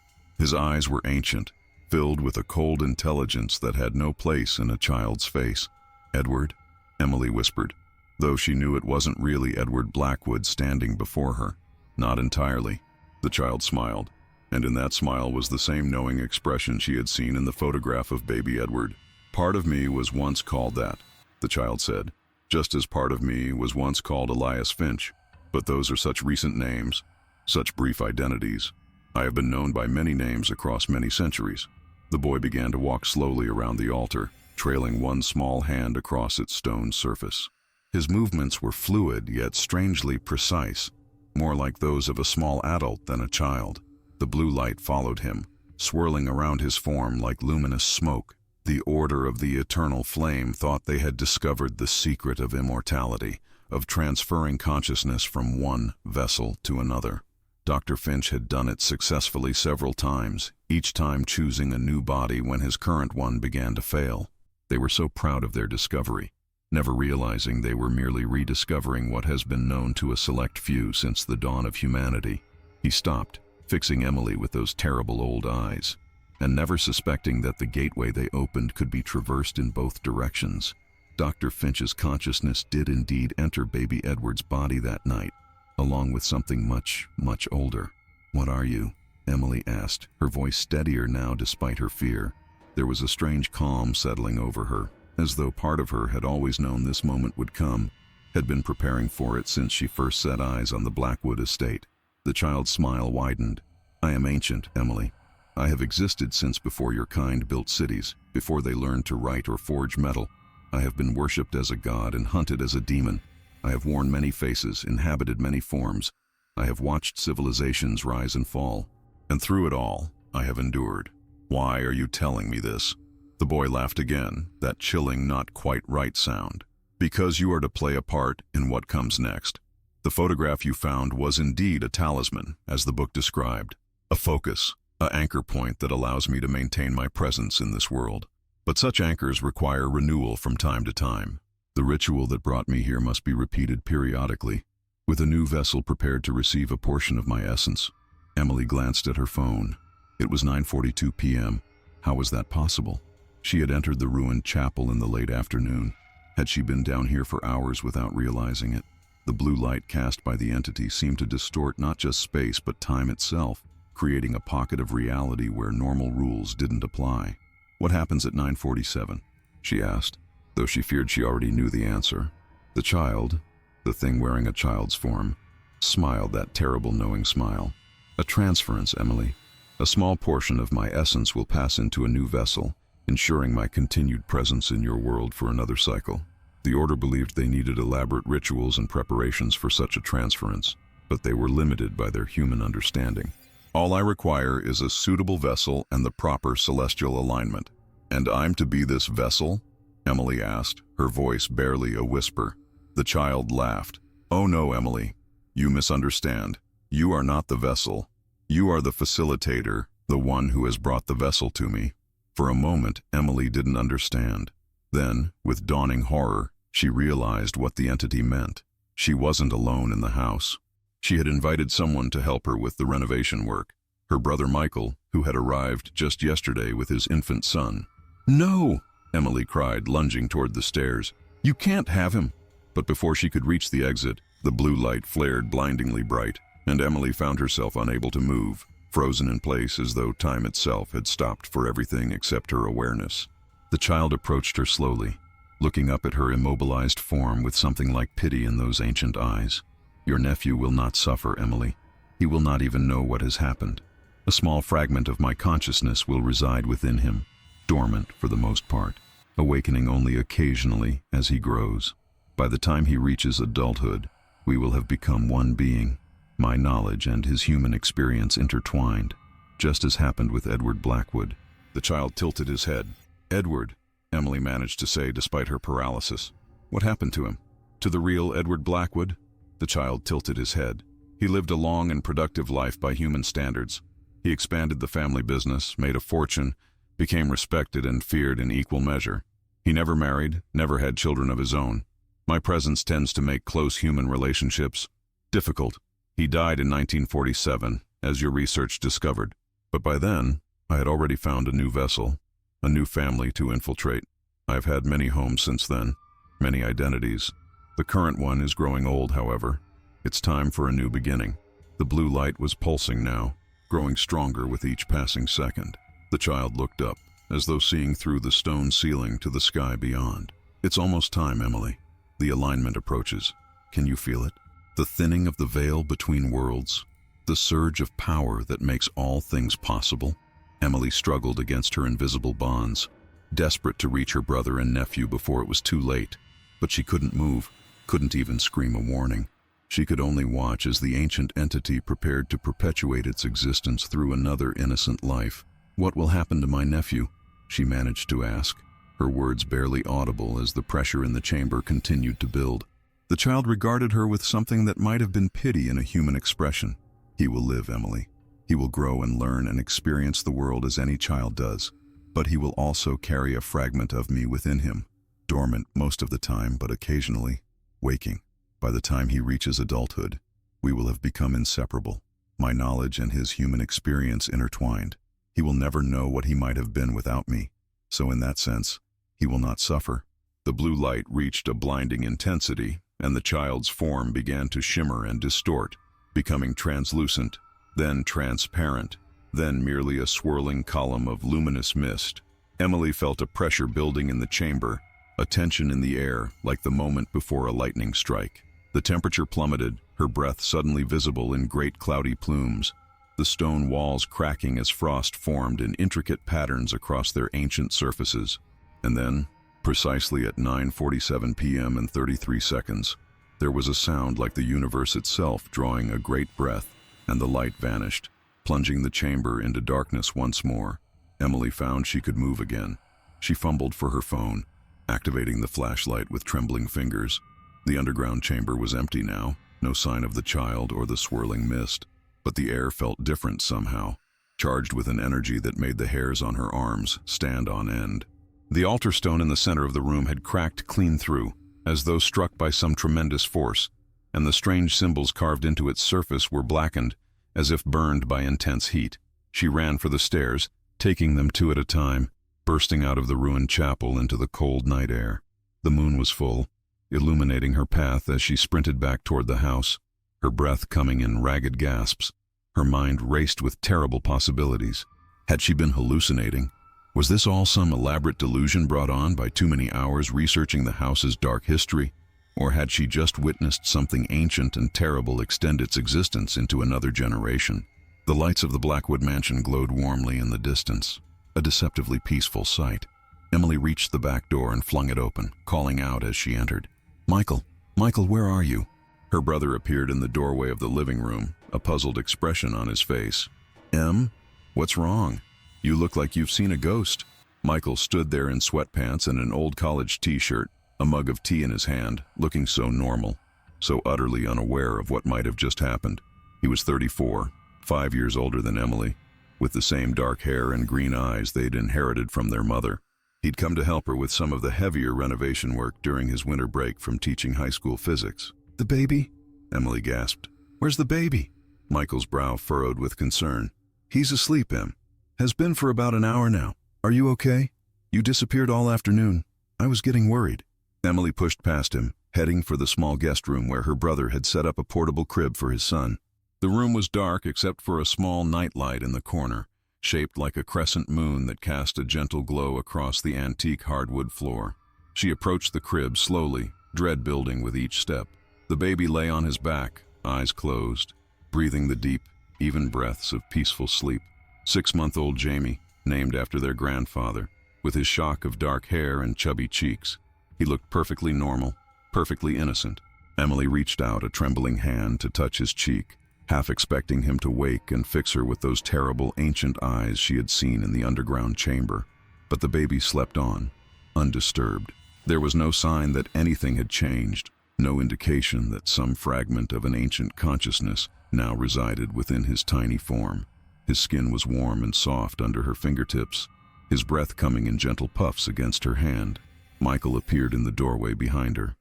were ancient, filled with a cold intelligence that had no place in a child's face. "Edward?" Emily whispered, though she knew it wasn't really Edward Blackwood standing before her. "Not entirely." The child smiled, and in that smile was the same knowing expression she had seen in the photograph of baby Edward. "Part of me was once called that," the child said, "just as part of me was once called Elias Finch. But those are such recent names, such brief identities. I have been known by many names across many centuries." The boy began to walk slowly around the altar, trailing one small hand across its stone surface. His movements were fluid yet strangely precise, more like those of a small adult than a child. The blue light followed him, swirling around his form like luminous smoke. The Order of the Eternal Flame thought they had discovered the secret of immortality, of transferring consciousness from one vessel to another. Dr. Finch had done it successfully several times, each time choosing a new body when his current one began to fail. They were so proud of their discovery, never realizing they were merely rediscovering what has been known to a select few since the dawn of humanity. He stopped, fixing Emily with those terrible old eyes, and never suspecting that the gateway they opened could be traversed in both directions. Dr. Finch's consciousness did indeed enter baby Edward's body that night, along with something much, much older. "What are you?" Emily asked, her voice steadier now despite her fear. There was a strange calm settling over her, as though part of her had always known this moment would come, had been preparing for it since she first set eyes on the Blackwood estate. The child's smile widened. "I am ancient, Emily. I have existed since before your kind built cities, before they learned to write or forge metal. I have been worshipped as a god and hunted as a demon. I have worn many faces, inhabited many forms. I have watched civilizations rise and fall. And through it all, I have endured. Why are you telling me this?" The boy laughed again, that chilling, not quite right sound. "Because you are to play a part in what comes next. The photograph you found was indeed a talisman, as the book described. A focus, an anchor point that allows me to maintain my presence in this world. But such anchors require renewal from time to time. The ritual that brought me here must be repeated periodically, with a new vessel prepared to receive a portion of my essence." Emily glanced at her phone. It was 9:42 p.m. How was that possible? She had entered the ruined chapel in the late afternoon. Had she been down here for hours without realizing it? The blue light cast by the entity seemed to distort not just space but time itself, creating a pocket of reality where normal rules didn't apply. "What happens at 9:47? She asked, though she feared she already knew the answer. The child, the thing wearing a child's form, smiled that terrible knowing smile. "A transference, Emily. A small portion of my essence will pass into a new vessel, ensuring my continued presence in your world for another cycle. The Order believed they needed elaborate rituals and preparations for such a transference, but they were limited by their human understanding. All I require is a suitable vessel and the proper celestial alignment." "And I'm to be this vessel?" Emily asked, her voice barely a whisper. The child laughed. "Oh no, Emily. You misunderstand. You are not the vessel. You are the facilitator, the one who has brought the vessel to me." For a moment, Emily didn't understand. Then, with dawning horror, she realized what the entity meant. She wasn't alone in the house. She had invited someone to help her with the renovation work, her brother Michael, who had arrived just yesterday with his infant son. "No!" Emily cried, lunging toward the stairs. "You can't have him!" But before she could reach the exit, the blue light flared blindingly bright, and Emily found herself unable to move, frozen in place as though time itself had stopped for everything except her awareness. The child approached her slowly, looking up at her immobilized form with something like pity in those ancient eyes. "Your nephew will not suffer, Emily. He will not even know what has happened. A small fragment of my consciousness will reside within him, dormant for the most part, awakening only occasionally as he grows. By the time he reaches adulthood, we will have become one being, my knowledge and his human experience intertwined, just as happened with Edward Blackwood." The child tilted his head. "Edward," Emily managed to say despite her paralysis. "What happened to him? To the real Edward Blackwood?" The child tilted his head. "He lived a long and productive life by human standards. He expanded the family business, made a fortune, became respected and feared in equal measure. He never married, never had children of his own. My presence tends to make close human relationships difficult. He died in 1947, as your research discovered. But by then, I had already found a new vessel, a new family to infiltrate. I've had many homes since then, many identities. The current one is growing old, however. It's time for a new beginning." The blue light was pulsing now, growing stronger with each passing second. The child looked up, as though seeing through the stone ceiling to the sky beyond. "It's almost time, Emily. The alignment approaches. Can you feel it? The thinning of the veil between worlds, the surge of power that makes all things possible." Emily struggled against her invisible bonds, desperate to reach her brother and nephew before it was too late. But she couldn't move, couldn't even scream a warning. She could only watch as the ancient entity prepared to perpetuate its existence through another innocent life. "What will happen to my nephew?" she managed to ask, her words barely audible as the pressure in the chamber continued to build. The child regarded her with something that might have been pity in a human expression. "He will live, Emily. He will grow and learn and experience the world as any child does. But he will also carry a fragment of me within him, dormant most of the time, but occasionally waking. By the time he reaches adulthood, we will have become inseparable, my knowledge and his human experience intertwined. He will never know what he might have been without me, so in that sense, he will not suffer." The blue light reached a blinding intensity, and the child's form began to shimmer and distort, becoming translucent, then transparent, then merely a swirling column of luminous mist. Emily felt a pressure building in the chamber, a tension in the air like the moment before a lightning strike. The temperature plummeted, her breath suddenly visible in great cloudy plumes, the stone walls cracking as frost formed in intricate patterns across their ancient surfaces. And then, precisely at 9:47 p.m. and 33 seconds, there was a sound like the universe itself drawing a great breath, and the light vanished, plunging the chamber into darkness once more. Emily found she could move again. She fumbled for her phone, activating the flashlight with trembling fingers. The underground chamber was empty now, no sign of the child or the swirling mist. But the air felt different somehow, charged with an energy that made the hairs on her arms stand on end. The altar stone in the center of the room had cracked clean through, as though struck by some tremendous force, and the strange symbols carved into its surface were blackened, as if burned by intense heat. She ran for the stairs, taking them two at a time, bursting out of the ruined chapel into the cold night air. The moon was full, illuminating her path as she sprinted back toward the house, her breath coming in ragged gasps. Her mind raced with terrible possibilities. Had she been hallucinating? Was this all some elaborate delusion brought on by too many hours researching the house's dark history? Or had she just witnessed something ancient and terrible extend its existence into another generation? The lights of the Blackwood mansion glowed warmly in the distance, a deceptively peaceful sight. Emily reached the back door and flung it open, calling out as she entered. "Michael, Michael, where are you?" Her brother appeared in the doorway of the living room, a puzzled expression on his face. "Em, what's wrong? You look like you've seen a ghost." Michael stood there in sweatpants and an old college t-shirt, a mug of tea in his hand, looking so normal, so utterly unaware of what might have just happened. He was 34, 5 years older than Emily, with the same dark hair and green eyes they'd inherited from their mother. He'd come to help her with some of the heavier renovation work during his winter break from teaching high school physics. "The baby?" Emily gasped. "Where's the baby?" Michael's brow furrowed with concern. "He's asleep, Em. Has been for about an hour now. Are you okay?" You disappeared all afternoon. I was getting worried. Emily pushed past him, heading for the small guest room where her brother had set up a portable crib for his son. The room was dark except for a small nightlight in the corner, shaped like a crescent moon that cast a gentle glow across the antique hardwood floor. She approached the crib slowly, dread building with each step. The baby lay on his back, eyes closed, breathing the deep, even breaths of peaceful sleep. 6-month-old Jamie, named after their grandfather, with his shock of dark hair and chubby cheeks. He looked perfectly normal, perfectly innocent. Emily reached out a trembling hand to touch his cheek, half expecting him to wake and fix her with those terrible ancient eyes she had seen in the underground chamber. But the baby slept on, undisturbed. There was no sign that anything had changed, no indication that some fragment of an ancient consciousness now resided within his tiny form. His skin was warm and soft under her fingertips, his breath coming in gentle puffs against her hand. Michael appeared in the doorway behind her.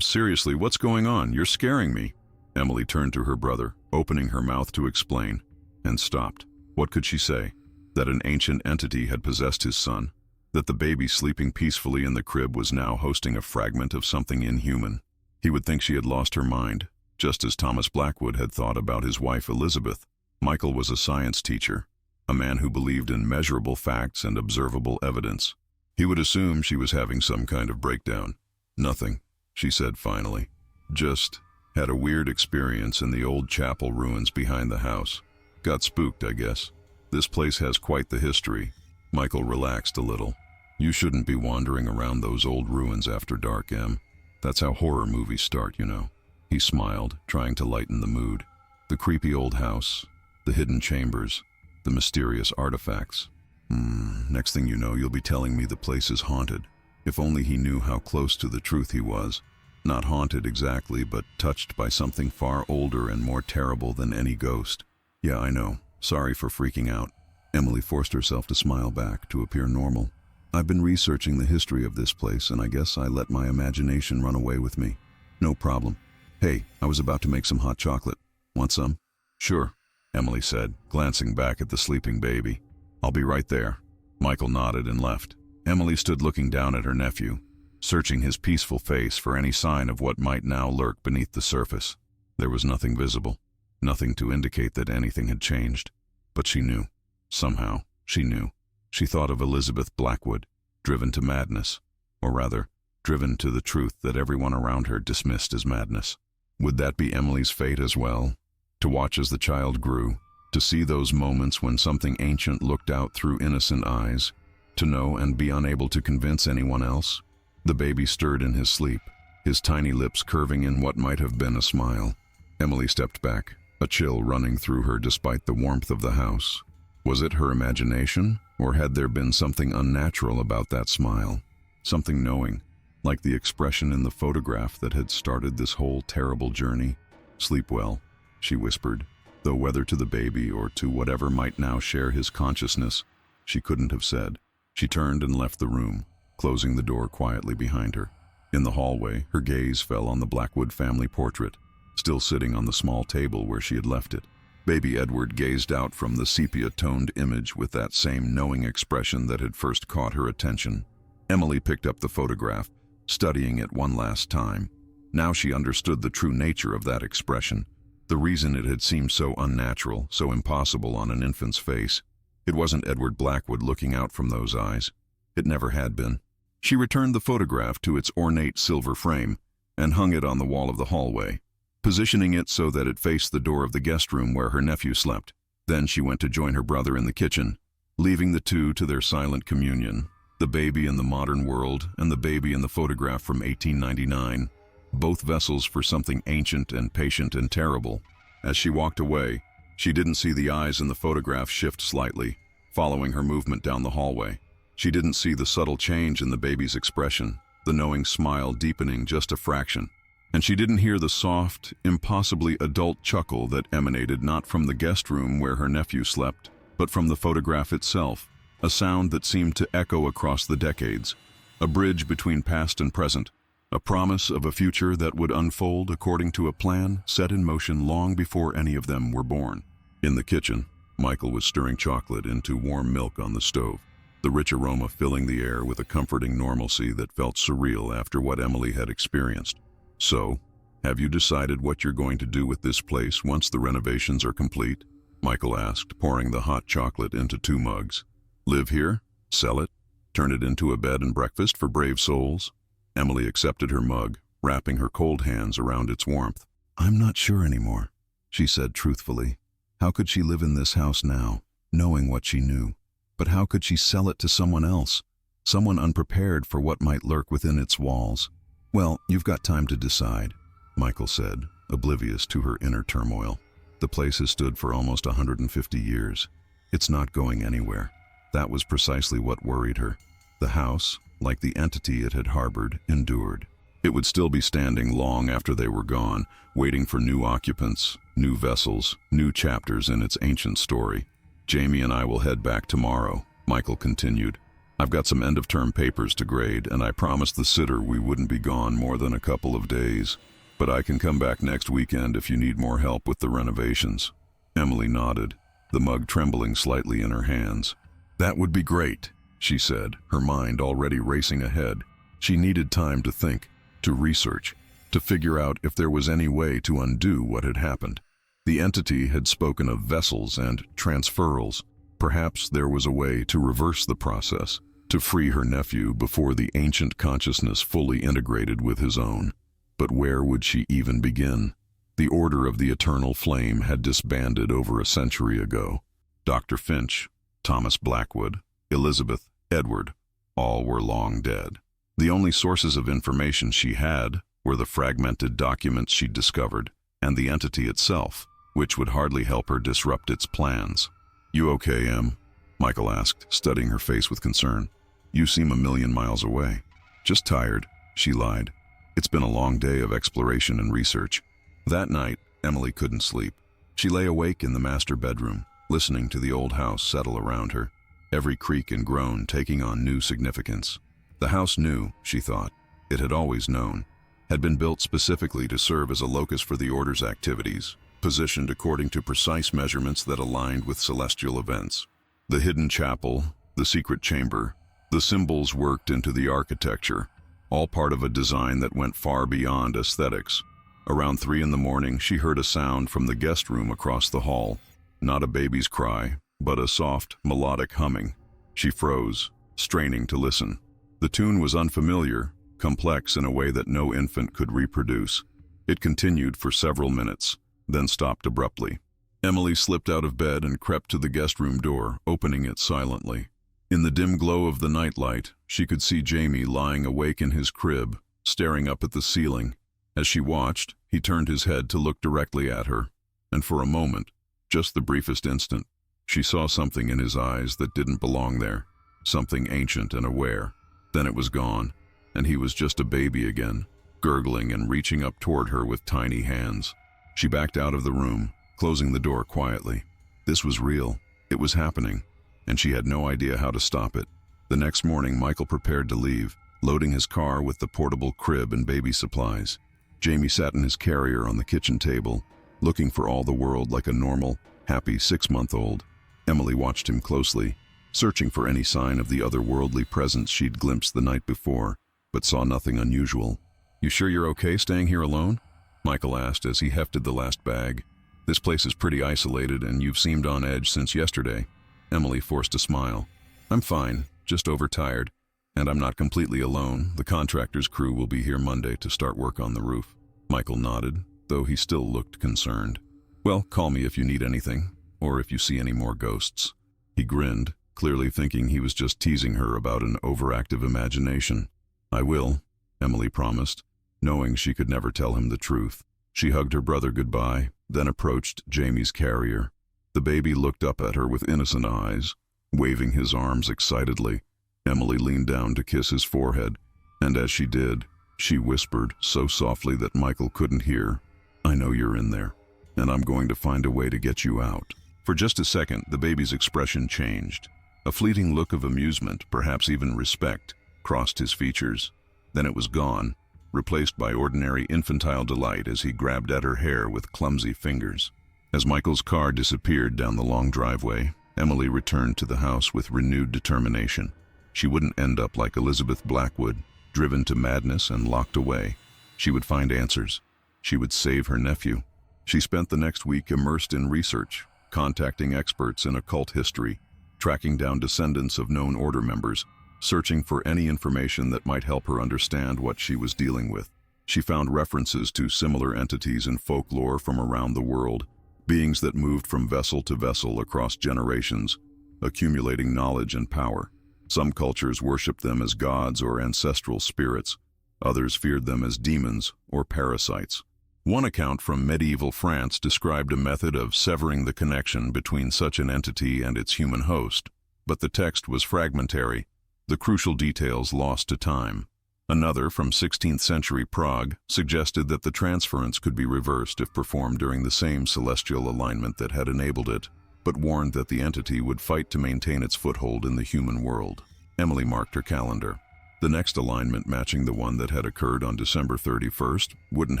Seriously, what's going on? You're scaring me." Emily turned to her brother, opening her mouth to explain, and stopped. What could she say? That an ancient entity had possessed his son? That the baby sleeping peacefully in the crib was now hosting a fragment of something inhuman? He would think she had lost her mind, just as Thomas Blackwood had thought about his wife Elizabeth. Michael was a science teacher, a man who believed in measurable facts and observable evidence. He would assume she was having some kind of breakdown. "Nothing," she said finally. "Just had a weird experience in the old chapel ruins behind the house. Got spooked, I guess. This place has quite the history." Michael relaxed a little. "You shouldn't be wandering around those old ruins after dark, Em. That's how horror movies start, you know." He smiled, trying to lighten the mood. The creepy old house, the hidden chambers, the mysterious artifacts. Next thing you know, you'll be telling me the place is haunted. If only he knew how close to the truth he was. Not haunted exactly, but touched by something far older and more terrible than any ghost. "Yeah, I know. Sorry for freaking out." Emily forced herself to smile back, to appear normal. "I've been researching the history of this place, and I guess I let my imagination run away with me. No problem. Hey, I was about to make some hot chocolate. Want some?" "Sure," Emily said, glancing back at the sleeping baby. "I'll be right there." Michael nodded and left. Emily stood looking down at her nephew, searching his peaceful face for any sign of what might now lurk beneath the surface. There was nothing visible, nothing to indicate that anything had changed. But she knew. Somehow, she knew. She thought of Elizabeth Blackwood, driven to madness, or rather, driven to the truth that everyone around her dismissed as madness. Would that be Emily's fate as well? To watch as the child grew, to see those moments when something ancient looked out through innocent eyes, to know and be unable to convince anyone else? The baby stirred in his sleep, his tiny lips curving in what might have been a smile. Emily stepped back, a chill running through her despite the warmth of the house. Was it her imagination, or had there been something unnatural about that smile? Something knowing, like the expression in the photograph that had started this whole terrible journey? "Sleep well," she whispered, though whether to the baby or to whatever might now share his consciousness, she couldn't have said. She turned and left the room, closing the door quietly behind her. In the hallway, her gaze fell on the Blackwood family portrait, still sitting on the small table where she had left it. Baby Edward gazed out from the sepia-toned image with that same knowing expression that had first caught her attention. Emily picked up the photograph, studying it one last time. Now she understood the true nature of that expression, the reason it had seemed so unnatural, so impossible on an infant's face. It wasn't Edward Blackwood looking out from those eyes. It never had been. She returned the photograph to its ornate silver frame and hung it on the wall of the hallway, positioning it so that it faced the door of the guest room where her nephew slept. Then she went to join her brother in the kitchen, leaving the two to their silent communion. The baby in the modern world and the baby in the photograph from 1899, both vessels for something ancient and patient and terrible. As she walked away, she didn't see the eyes in the photograph shift slightly, following her movement down the hallway. She didn't see the subtle change in the baby's expression, the knowing smile deepening just a fraction. And she didn't hear the soft, impossibly adult chuckle that emanated not from the guest room where her nephew slept, but from the photograph itself, a sound that seemed to echo across the decades, a bridge between past and present, a promise of a future that would unfold according to a plan set in motion long before any of them were born. In the kitchen, Michael was stirring chocolate into warm milk on the stove. the rich aroma filling the air with a comforting normalcy that felt surreal after what Emily had experienced. "So, have you decided what you're going to do with this place once the renovations are complete?" Michael asked, pouring the hot chocolate into 2 mugs. "Live here? Sell it? Turn it into a bed and breakfast for brave souls?" Emily accepted her mug, wrapping her cold hands around its warmth. "I'm not sure anymore," she said truthfully. How could she live in this house now, knowing what she knew? But how could she sell it to someone else, someone unprepared for what might lurk within its walls? "Well, you've got time to decide," Michael said, oblivious to her inner turmoil. "The place has stood for almost 150 years. It's not going anywhere." That was precisely what worried her. The house, like the entity it had harbored, endured. It would still be standing long after they were gone, waiting for new occupants, new vessels, new chapters in its ancient story. "Jamie and I will head back tomorrow," Michael continued. "I've got some end-of-term papers to grade, and I promised the sitter we wouldn't be gone more than a couple of days. But I can come back next weekend if you need more help with the renovations." Emily nodded, the mug trembling slightly in her hands. "That would be great," she said, her mind already racing ahead. She needed time to think, to research, to figure out if there was any way to undo what had happened. The entity had spoken of vessels and transferals. Perhaps there was a way to reverse the process, to free her nephew before the ancient consciousness fully integrated with his own. But where would she even begin? The Order of the Eternal Flame had disbanded over a century ago. Dr. Finch, Thomas Blackwood, Elizabeth, Edward, all were long dead. The only sources of information she had were the fragmented documents she'd discovered and the entity itself, which would hardly help her disrupt its plans. "You okay, Em?" Michael asked, studying her face with concern. "You seem a million miles away." "Just tired," she lied. "It's been a long day of exploration and research." That night, Emily couldn't sleep. She lay awake in the master bedroom, listening to the old house settle around her, every creak and groan taking on new significance. The house knew, she thought. It had always known. Had been built specifically to serve as a locus for the Order's activities, positioned according to precise measurements that aligned with celestial events. The hidden chapel, the secret chamber, the symbols worked into the architecture, all part of a design that went far beyond aesthetics. Around 3 in the morning, she heard a sound from the guest room across the hall. Not a baby's cry, but a soft, melodic humming. She froze, straining to listen. The tune was unfamiliar, complex in a way that no infant could reproduce. It continued for several minutes, then stopped abruptly. Emily slipped out of bed and crept to the guest room door, opening it silently. In the dim glow of the nightlight, she could see Jamie lying awake in his crib, staring up at the ceiling. As she watched, he turned his head to look directly at her, and for a moment, just the briefest instant, she saw something in his eyes that didn't belong there, something ancient and aware. Then it was gone, and he was just a baby again, gurgling and reaching up toward her with tiny hands. She backed out of the room, closing the door quietly. This was real. It was happening, and she had no idea how to stop it. The next morning, Michael prepared to leave, loading his car with the portable crib and baby supplies. Jamie sat in his carrier on the kitchen table, looking for all the world like a normal, happy 6-month-old. Emily watched him closely, searching for any sign of the otherworldly presence she'd glimpsed the night before, but saw nothing unusual. "You sure you're okay staying here alone?" Michael asked as he hefted the last bag. "This place is pretty isolated, and you've seemed on edge since yesterday." Emily forced a smile. "I'm fine, just overtired. And I'm not completely alone. The contractor's crew will be here Monday to start work on the roof." Michael nodded, though he still looked concerned. "Well, call me if you need anything, or if you see any more ghosts." He grinned, clearly thinking he was just teasing her about an overactive imagination. "I will," Emily promised, knowing she could never tell him the truth. She hugged her brother goodbye, then approached Jamie's carrier. The baby looked up at her with innocent eyes, waving his arms excitedly. Emily leaned down to kiss his forehead, and as she did, she whispered so softly that Michael couldn't hear, "I know you're in there, and I'm going to find a way to get you out." For just a second, the baby's expression changed. A fleeting look of amusement, perhaps even respect, crossed his features. Then it was gone, replaced by ordinary infantile delight as he grabbed at her hair with clumsy fingers. As Michael's car disappeared down the long driveway, Emily returned to the house with renewed determination. She wouldn't end up like Elizabeth Blackwood, driven to madness and locked away. She would find answers. She would save her nephew. She spent the next week immersed in research, contacting experts in occult history, tracking down descendants of known order members, searching for any information that might help her understand what she was dealing with. She found references to similar entities in folklore from around the world, beings that moved from vessel to vessel across generations, accumulating knowledge and power. Some cultures worshipped them as gods or ancestral spirits. Others feared them as demons or parasites. One account from medieval France described a method of severing the connection between such an entity and its human host, but the text was fragmentary, the crucial details lost to time. Another, from 16th century Prague, suggested that the transference could be reversed if performed during the same celestial alignment that had enabled it, but warned that the entity would fight to maintain its foothold in the human world. Emily marked her calendar. The next alignment, matching the one that had occurred on December 31st, wouldn't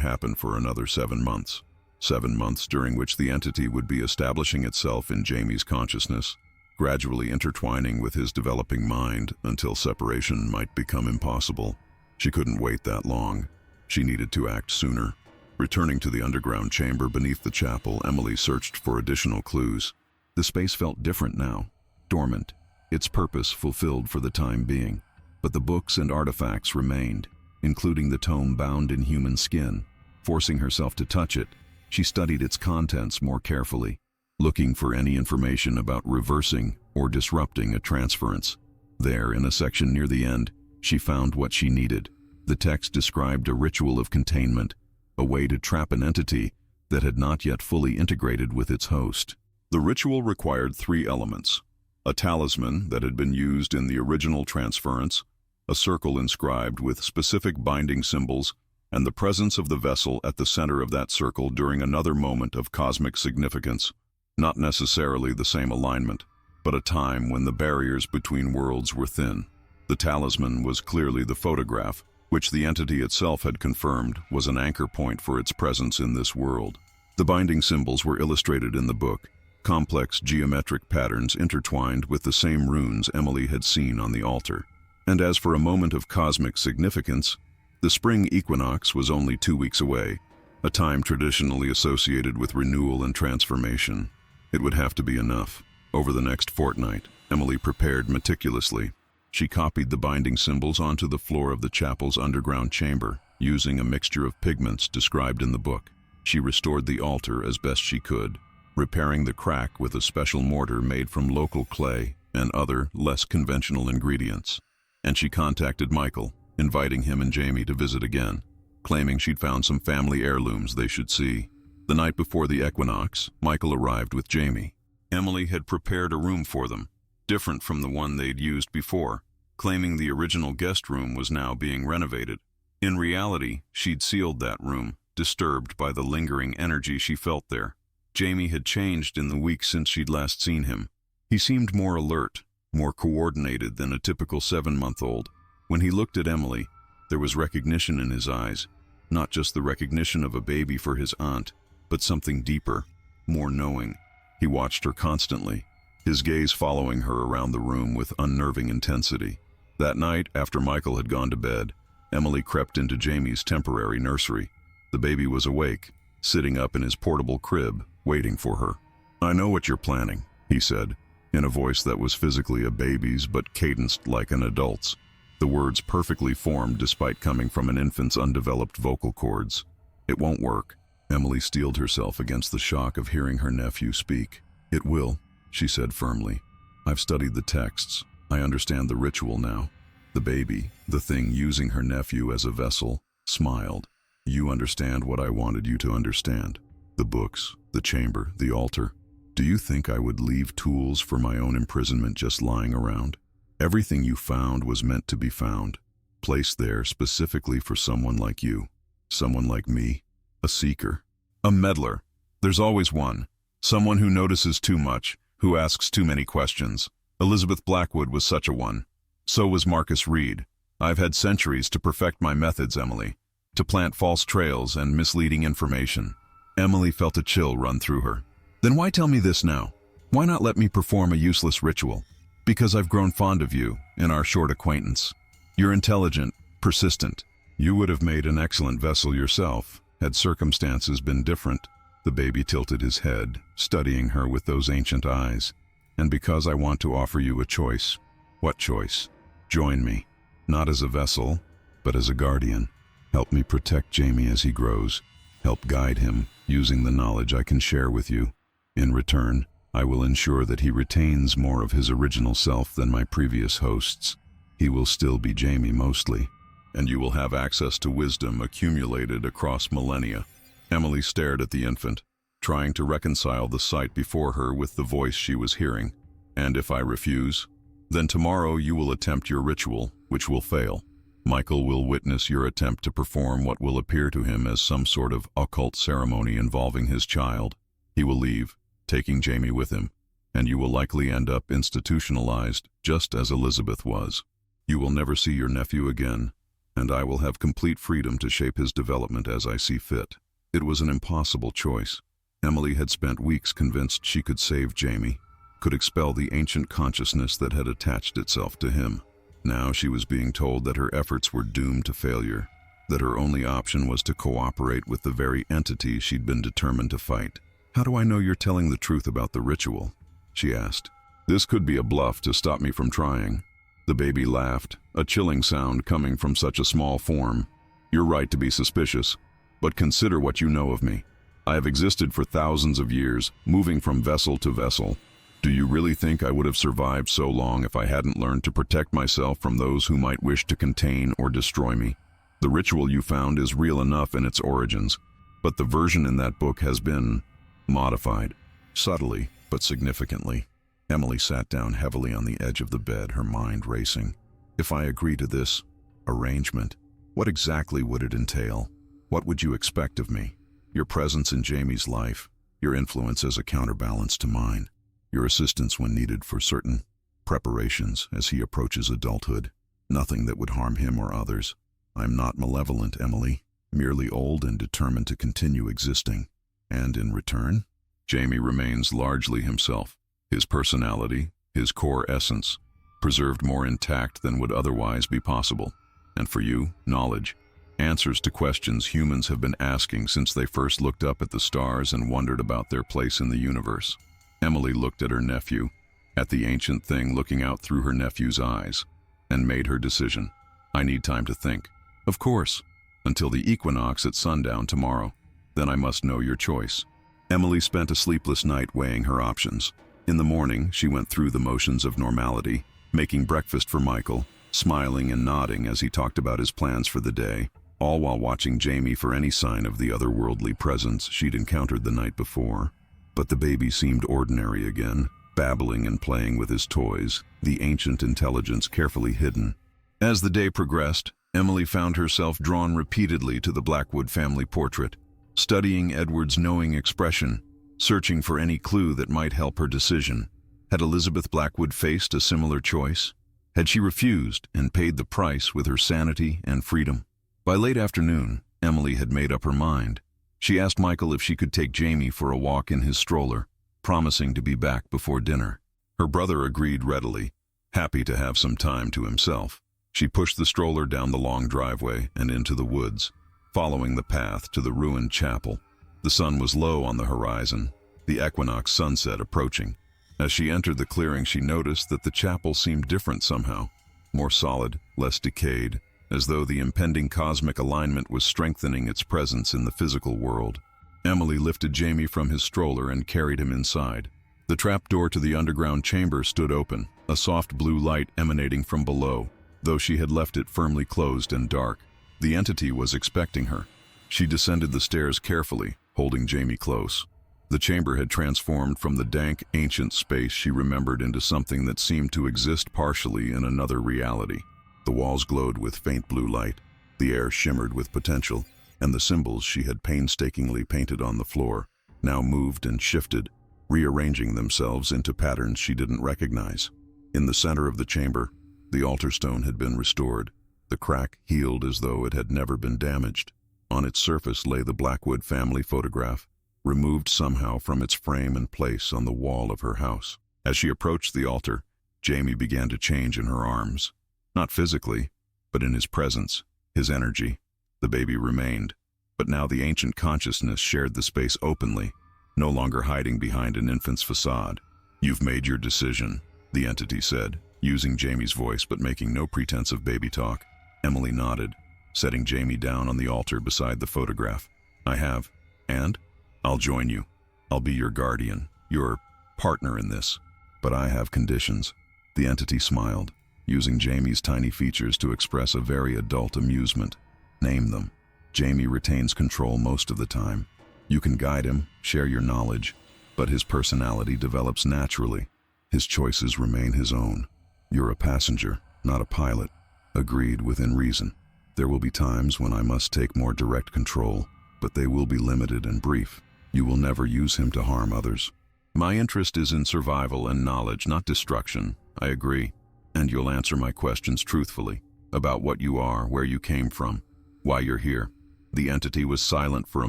happen for another 7 months. 7 months during which the entity would be establishing itself in Jamie's consciousness, gradually intertwining with his developing mind until separation might become impossible. She couldn't wait that long. She needed to act sooner. Returning to the underground chamber beneath the chapel, Emily searched for additional clues. The space felt different now, dormant, its purpose fulfilled for the time being. But the books and artifacts remained, including the tome bound in human skin. Forcing herself to touch it, she studied its contents more carefully, looking for any information about reversing or disrupting a transference. There, in a section near the end, she found what she needed. The text described a ritual of containment, a way to trap an entity that had not yet fully integrated with its host. The ritual required 3 elements: a talisman that had been used in the original transference, a circle inscribed with specific binding symbols, and the presence of the vessel at the center of that circle during another moment of cosmic significance. Not necessarily the same alignment, but a time when the barriers between worlds were thin. The talisman was clearly the photograph, which the entity itself had confirmed was an anchor point for its presence in this world. The binding symbols were illustrated in the book, complex geometric patterns intertwined with the same runes Emily had seen on the altar. And as for a moment of cosmic significance, the spring equinox was only 2 weeks away, a time traditionally associated with renewal and transformation. It would have to be enough. Over the next fortnight, Emily prepared meticulously. She copied the binding symbols onto the floor of the chapel's underground chamber, using a mixture of pigments described in the book. She restored the altar as best she could, repairing the crack with a special mortar made from local clay and other, less conventional ingredients. And she contacted Michael, inviting him and Jamie to visit again, claiming she'd found some family heirlooms they should see. The night before the equinox, Michael arrived with Jamie. Emily had prepared a room for them, different from the one they'd used before, claiming the original guest room was now being renovated. In reality, she'd sealed that room, disturbed by the lingering energy she felt there. Jamie had changed in the week since she'd last seen him. He seemed more alert, more coordinated than a typical 7-month-old. When he looked at Emily, there was recognition in his eyes, not just the recognition of a baby for his aunt, but something deeper, more knowing. He watched her constantly, his gaze following her around the room with unnerving intensity. That night, after Michael had gone to bed, Emily crept into Jamie's temporary nursery. The baby was awake, sitting up in his portable crib, waiting for her. "I know what you're planning," he said, in a voice that was physically a baby's but cadenced like an adult's, the words perfectly formed despite coming from an infant's undeveloped vocal cords. "It won't work." Emily steeled herself against the shock of hearing her nephew speak. "It will," she said firmly. "I've studied the texts. I understand the ritual now." The baby, the thing using her nephew as a vessel, smiled. "You understand what I wanted you to understand. The books, the chamber, the altar. Do you think I would leave tools for my own imprisonment just lying around? Everything you found was meant to be found, placed there specifically for someone like you, someone like me, a seeker, a meddler. There's always one, someone who notices too much, who asks too many questions. Elizabeth Blackwood was such a one. So was Marcus Reed. I've had centuries to perfect my methods, Emily, to plant false trails and misleading information." Emily felt a chill run through her. "Then why tell me this now? Why not let me perform a useless ritual? Because I've grown fond of you in our short acquaintance. You're intelligent, persistent. You would have made an excellent vessel yourself, had circumstances been different. The baby tilted his head, studying her with those ancient eyes. And because I want to offer you a choice. What choice? Join me, not as a vessel, but as a guardian. Help me protect Jamie as he grows. Help guide him, using the knowledge I can share with you. In return, I will ensure that he retains more of his original self than my previous hosts. He will still be Jamie mostly, and you will have access to wisdom accumulated across millennia. Emily stared at the infant, trying to reconcile the sight before her with the voice she was hearing. And if I refuse, then tomorrow you will attempt your ritual, which will fail. Michael will witness your attempt to perform what will appear to him as some sort of occult ceremony involving his child. He will leave, taking Jamie with him, and you will likely end up institutionalized, just as Elizabeth was. You will never see your nephew again, and I will have complete freedom to shape his development as I see fit. It was an impossible choice. Emily had spent weeks convinced she could save Jamie, could expel the ancient consciousness that had attached itself to him. Now she was being told that her efforts were doomed to failure, that her only option was to cooperate with the very entity she'd been determined to fight. "How do I know you're telling the truth about the ritual?" she asked. "This could be a bluff to stop me from trying." The baby laughed, a chilling sound coming from such a small form. "You're right to be suspicious, but consider what you know of me. I have existed for thousands of years, moving from vessel to vessel. Do you really think I would have survived so long if I hadn't learned to protect myself from those who might wish to contain or destroy me? The ritual you found is real enough in its origins, but the version in that book has been modified, subtly but significantly." Emily sat down heavily on the edge of the bed, her mind racing. "If I agree to this arrangement, what exactly would it entail? What would you expect of me? Your presence in Jamie's life, your influence as a counterbalance to mine, your assistance when needed for certain preparations as he approaches adulthood. Nothing that would harm him or others. I'm not malevolent, Emily, merely old and determined to continue existing. And in return, Jamie remains largely himself, his personality, his core essence, preserved more intact than would otherwise be possible. And for you, knowledge, answers to questions humans have been asking since they first looked up at the stars and wondered about their place in the universe." Emily looked at her nephew, at the ancient thing looking out through her nephew's eyes, and made her decision. "I need time to think." "Of course, until the equinox at sundown tomorrow. Then I must know your choice." Emily spent a sleepless night weighing her options. In the morning, she went through the motions of normality, making breakfast for Michael, smiling and nodding as he talked about his plans for the day, all while watching Jamie for any sign of the otherworldly presence she'd encountered the night before. But the baby seemed ordinary again, babbling and playing with his toys, the ancient intelligence carefully hidden. As the day progressed, Emily found herself drawn repeatedly to the Blackwood family portrait, studying Edward's knowing expression, searching for any clue that might help her decision. Had Elizabeth Blackwood faced a similar choice? Had she refused and paid the price with her sanity and freedom? By late afternoon, Emily had made up her mind. She asked Michael if she could take Jamie for a walk in his stroller, promising to be back before dinner. Her brother agreed readily, happy to have some time to himself. She pushed the stroller down the long driveway and into the woods, following the path to the ruined chapel. The sun was low on the horizon, the equinox sunset approaching. As she entered the clearing, she noticed that the chapel seemed different somehow, more solid, less decayed, as though the impending cosmic alignment was strengthening its presence in the physical world. Emily lifted Jamie from his stroller and carried him inside. The trapdoor to the underground chamber stood open, a soft blue light emanating from below, though she had left it firmly closed and dark. The entity was expecting her. She descended the stairs carefully, holding Jamie close. The chamber had transformed from the dank, ancient space she remembered into something that seemed to exist partially in another reality. The walls glowed with faint blue light, the air shimmered with potential, and the symbols she had painstakingly painted on the floor now moved and shifted, rearranging themselves into patterns she didn't recognize. In the center of the chamber, the altar stone had been restored, the crack healed as though it had never been damaged. On its surface lay the Blackwood family photograph, removed somehow from its frame and place on the wall of her house. As she approached the altar, Jamie began to change in her arms. Not physically, but in his presence, his energy. The baby remained, but now the ancient consciousness shared the space openly, no longer hiding behind an infant's facade. "You've made your decision," the entity said, using Jamie's voice but making no pretense of baby talk. Emily nodded, setting Jamie down on the altar beside the photograph. "I have, and I'll join you. I'll be your guardian, your partner in this. But I have conditions." The entity smiled, using Jamie's tiny features to express a very adult amusement. "Name them." "Jamie retains control most of the time. You can guide him, share your knowledge, but his personality develops naturally. His choices remain his own. You're a passenger, not a pilot." "Agreed, within reason. There will be times when I must take more direct control, but they will be limited and brief. You will never use him to harm others." "My interest is in survival and knowledge, not destruction." "I agree. And you'll answer my questions truthfully, about what you are, where you came from, why you're here." The entity was silent for a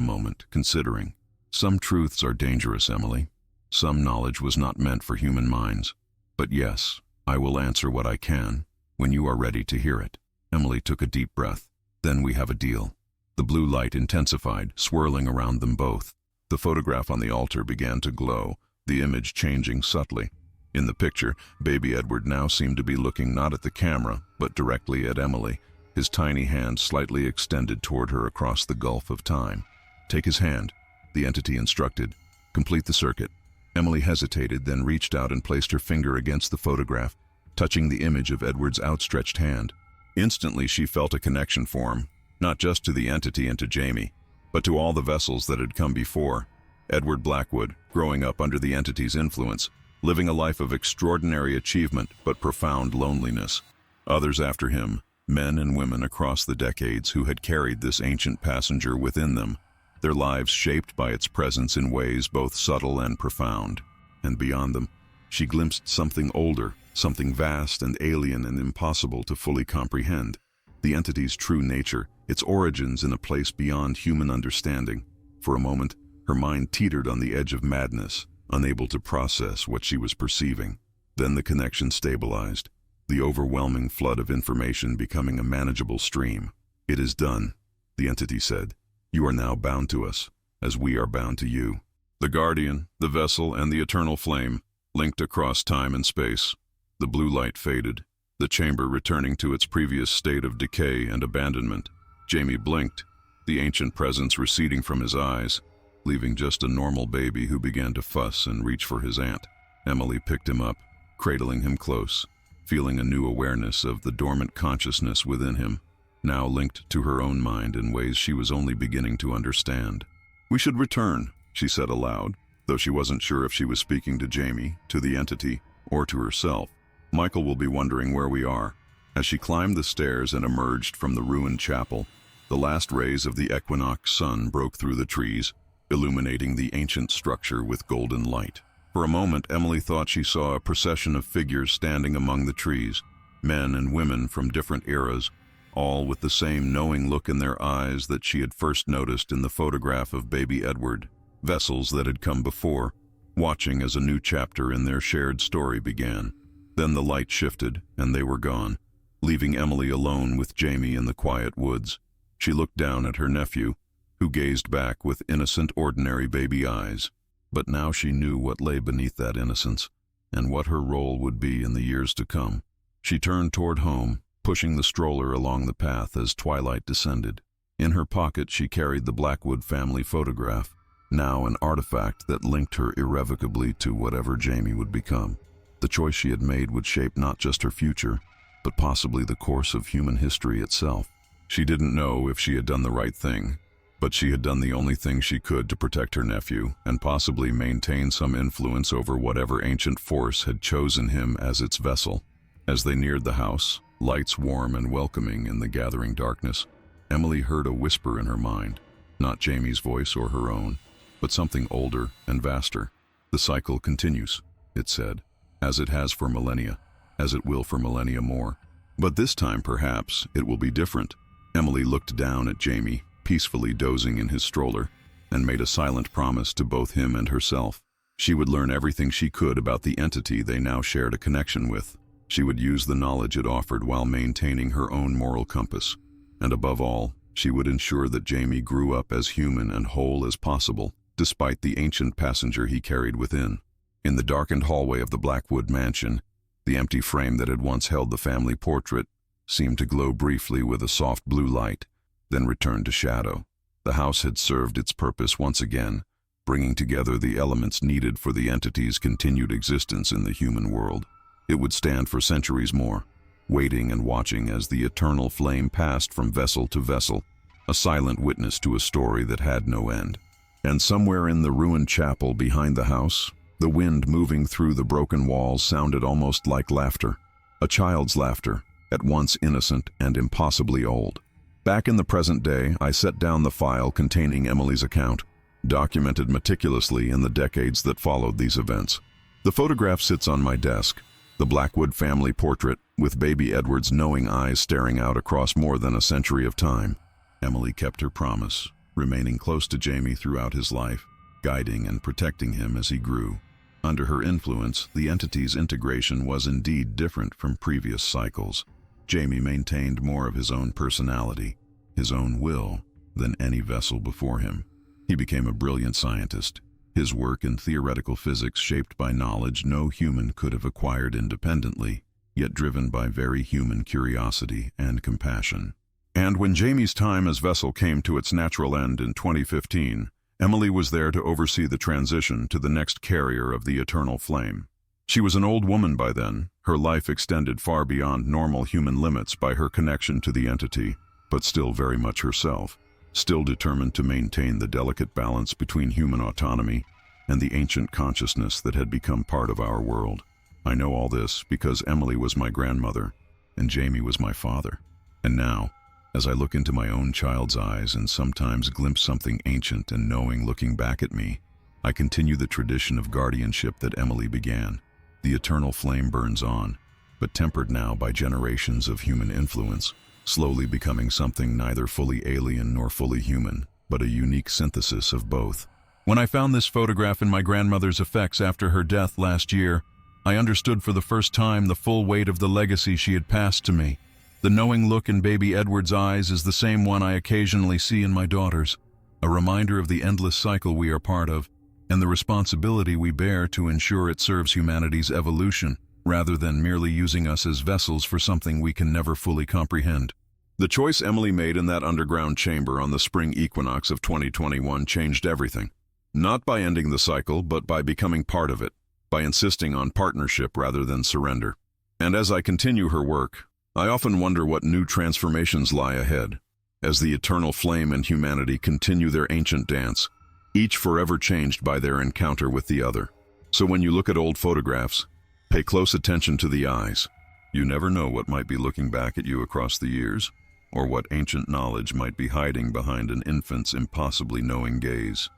moment, considering. "Some truths are dangerous, Emily. Some knowledge was not meant for human minds. But yes, I will answer what I can, when you are ready to hear it." Emily took a deep breath. "Then we have a deal." The blue light intensified, swirling around them both. The photograph on the altar began to glow, the image changing subtly. In the picture, baby Edward now seemed to be looking not at the camera, but directly at Emily, his tiny hand slightly extended toward her across the gulf of time. "Take his hand," the entity instructed. "Complete the circuit." Emily hesitated, then reached out and placed her finger against the photograph, touching the image of Edward's outstretched hand. Instantly she felt a connection form, not just to the entity and to Jamie, but to all the vessels that had come before. Edward Blackwood, growing up under the entity's influence, living a life of extraordinary achievement but profound loneliness. Others after him, men and women across the decades who had carried this ancient passenger within them, their lives shaped by its presence in ways both subtle and profound. And beyond them, she glimpsed something older, something vast and alien and impossible to fully comprehend. The entity's true nature, its origins in a place beyond human understanding. For a moment, her mind teetered on the edge of madness, unable to process what she was perceiving. Then the connection stabilized, the overwhelming flood of information becoming a manageable stream. "It is done," the entity said. "You are now bound to us, as we are bound to you." The guardian, the vessel, and the eternal flame, linked across time and space. The blue light faded, the chamber returning to its previous state of decay and abandonment. Jamie blinked, the ancient presence receding from his eyes, leaving just a normal baby who began to fuss and reach for his aunt. Emily picked him up, cradling him close, feeling a new awareness of the dormant consciousness within him, now linked to her own mind in ways she was only beginning to understand. "We should return," she said aloud, though she wasn't sure if she was speaking to Jamie, to the entity, or to herself. "Michael will be wondering where we are." As she climbed the stairs and emerged from the ruined chapel, the last rays of the equinox sun broke through the trees, illuminating the ancient structure with golden light. For a moment, Emily thought she saw a procession of figures standing among the trees, men and women from different eras, all with the same knowing look in their eyes that she had first noticed in the photograph of baby Edward. Vessels that had come before, watching as a new chapter in their shared story began. Then the light shifted, and they were gone, leaving Emily alone with Jamie in the quiet woods. She looked down at her nephew, who gazed back with innocent, ordinary baby eyes. But now she knew what lay beneath that innocence, and what her role would be in the years to come. She turned toward home, pushing the stroller along the path as twilight descended. In her pocket she carried the Blackwood family photograph, now an artifact that linked her irrevocably to whatever Jamie would become. The choice she had made would shape not just her future, but possibly the course of human history itself. She didn't know if she had done the right thing, but she had done the only thing she could to protect her nephew and possibly maintain some influence over whatever ancient force had chosen him as its vessel. As they neared the house, lights warm and welcoming in the gathering darkness, Emily heard a whisper in her mind, not Jamie's voice or her own, but something older and vaster. "The cycle continues," it said, "as it has for millennia, as it will for millennia more. But this time, perhaps, it will be different." Emily looked down at Jamie, peacefully dozing in his stroller, and made a silent promise to both him and herself. She would learn everything she could about the entity they now shared a connection with. She would use the knowledge it offered while maintaining her own moral compass. And above all, she would ensure that Jamie grew up as human and whole as possible, despite the ancient passenger he carried within. In the darkened hallway of the Blackwood mansion, the empty frame that had once held the family portrait seemed to glow briefly with a soft blue light, then returned to shadow. The house had served its purpose once again, bringing together the elements needed for the entity's continued existence in the human world. It would stand for centuries more, waiting and watching as the eternal flame passed from vessel to vessel, a silent witness to a story that had no end. And somewhere in the ruined chapel behind the house, the wind moving through the broken walls sounded almost like laughter, a child's laughter, at once innocent and impossibly old. Back in the present day, I set down the file containing Emily's account, documented meticulously in the decades that followed these events. The photograph sits on my desk, the Blackwood family portrait, with baby Edward's knowing eyes staring out across more than a century of time. Emily kept her promise, remaining close to Jamie throughout his life, guiding and protecting him as he grew. Under her influence, the entity's integration was indeed different from previous cycles. Jamie maintained more of his own personality, his own will, than any vessel before him. He became a brilliant scientist, his work in theoretical physics shaped by knowledge no human could have acquired independently, yet driven by very human curiosity and compassion. And when Jamie's time as vessel came to its natural end in 2015, Emily was there to oversee the transition to the next carrier of the eternal flame. She was an old woman by then, her life extended far beyond normal human limits by her connection to the entity, but still very much herself, still determined to maintain the delicate balance between human autonomy and the ancient consciousness that had become part of our world. I know all this because Emily was my grandmother, and Jamie was my father. And now, as I look into my own child's eyes and sometimes glimpse something ancient and knowing looking back at me, I continue the tradition of guardianship that Emily began. The eternal flame burns on, but tempered now by generations of human influence, slowly becoming something neither fully alien nor fully human, but a unique synthesis of both. When I found this photograph in my grandmother's effects after her death last year, I understood for the first time the full weight of the legacy she had passed to me. The knowing look in baby Edward's eyes is the same one I occasionally see in my daughter's, a reminder of the endless cycle we are part of, and the responsibility we bear to ensure it serves humanity's evolution, rather than merely using us as vessels for something we can never fully comprehend. The choice Emily made in that underground chamber on the spring equinox of 2021 changed everything. Not by ending the cycle, but by becoming part of it, by insisting on partnership rather than surrender. And as I continue her work, I often wonder what new transformations lie ahead, as the eternal flame and humanity continue their ancient dance, each forever changed by their encounter with the other. So when you look at old photographs, pay close attention to the eyes. You never know what might be looking back at you across the years, or what ancient knowledge might be hiding behind an infant's impossibly knowing gaze.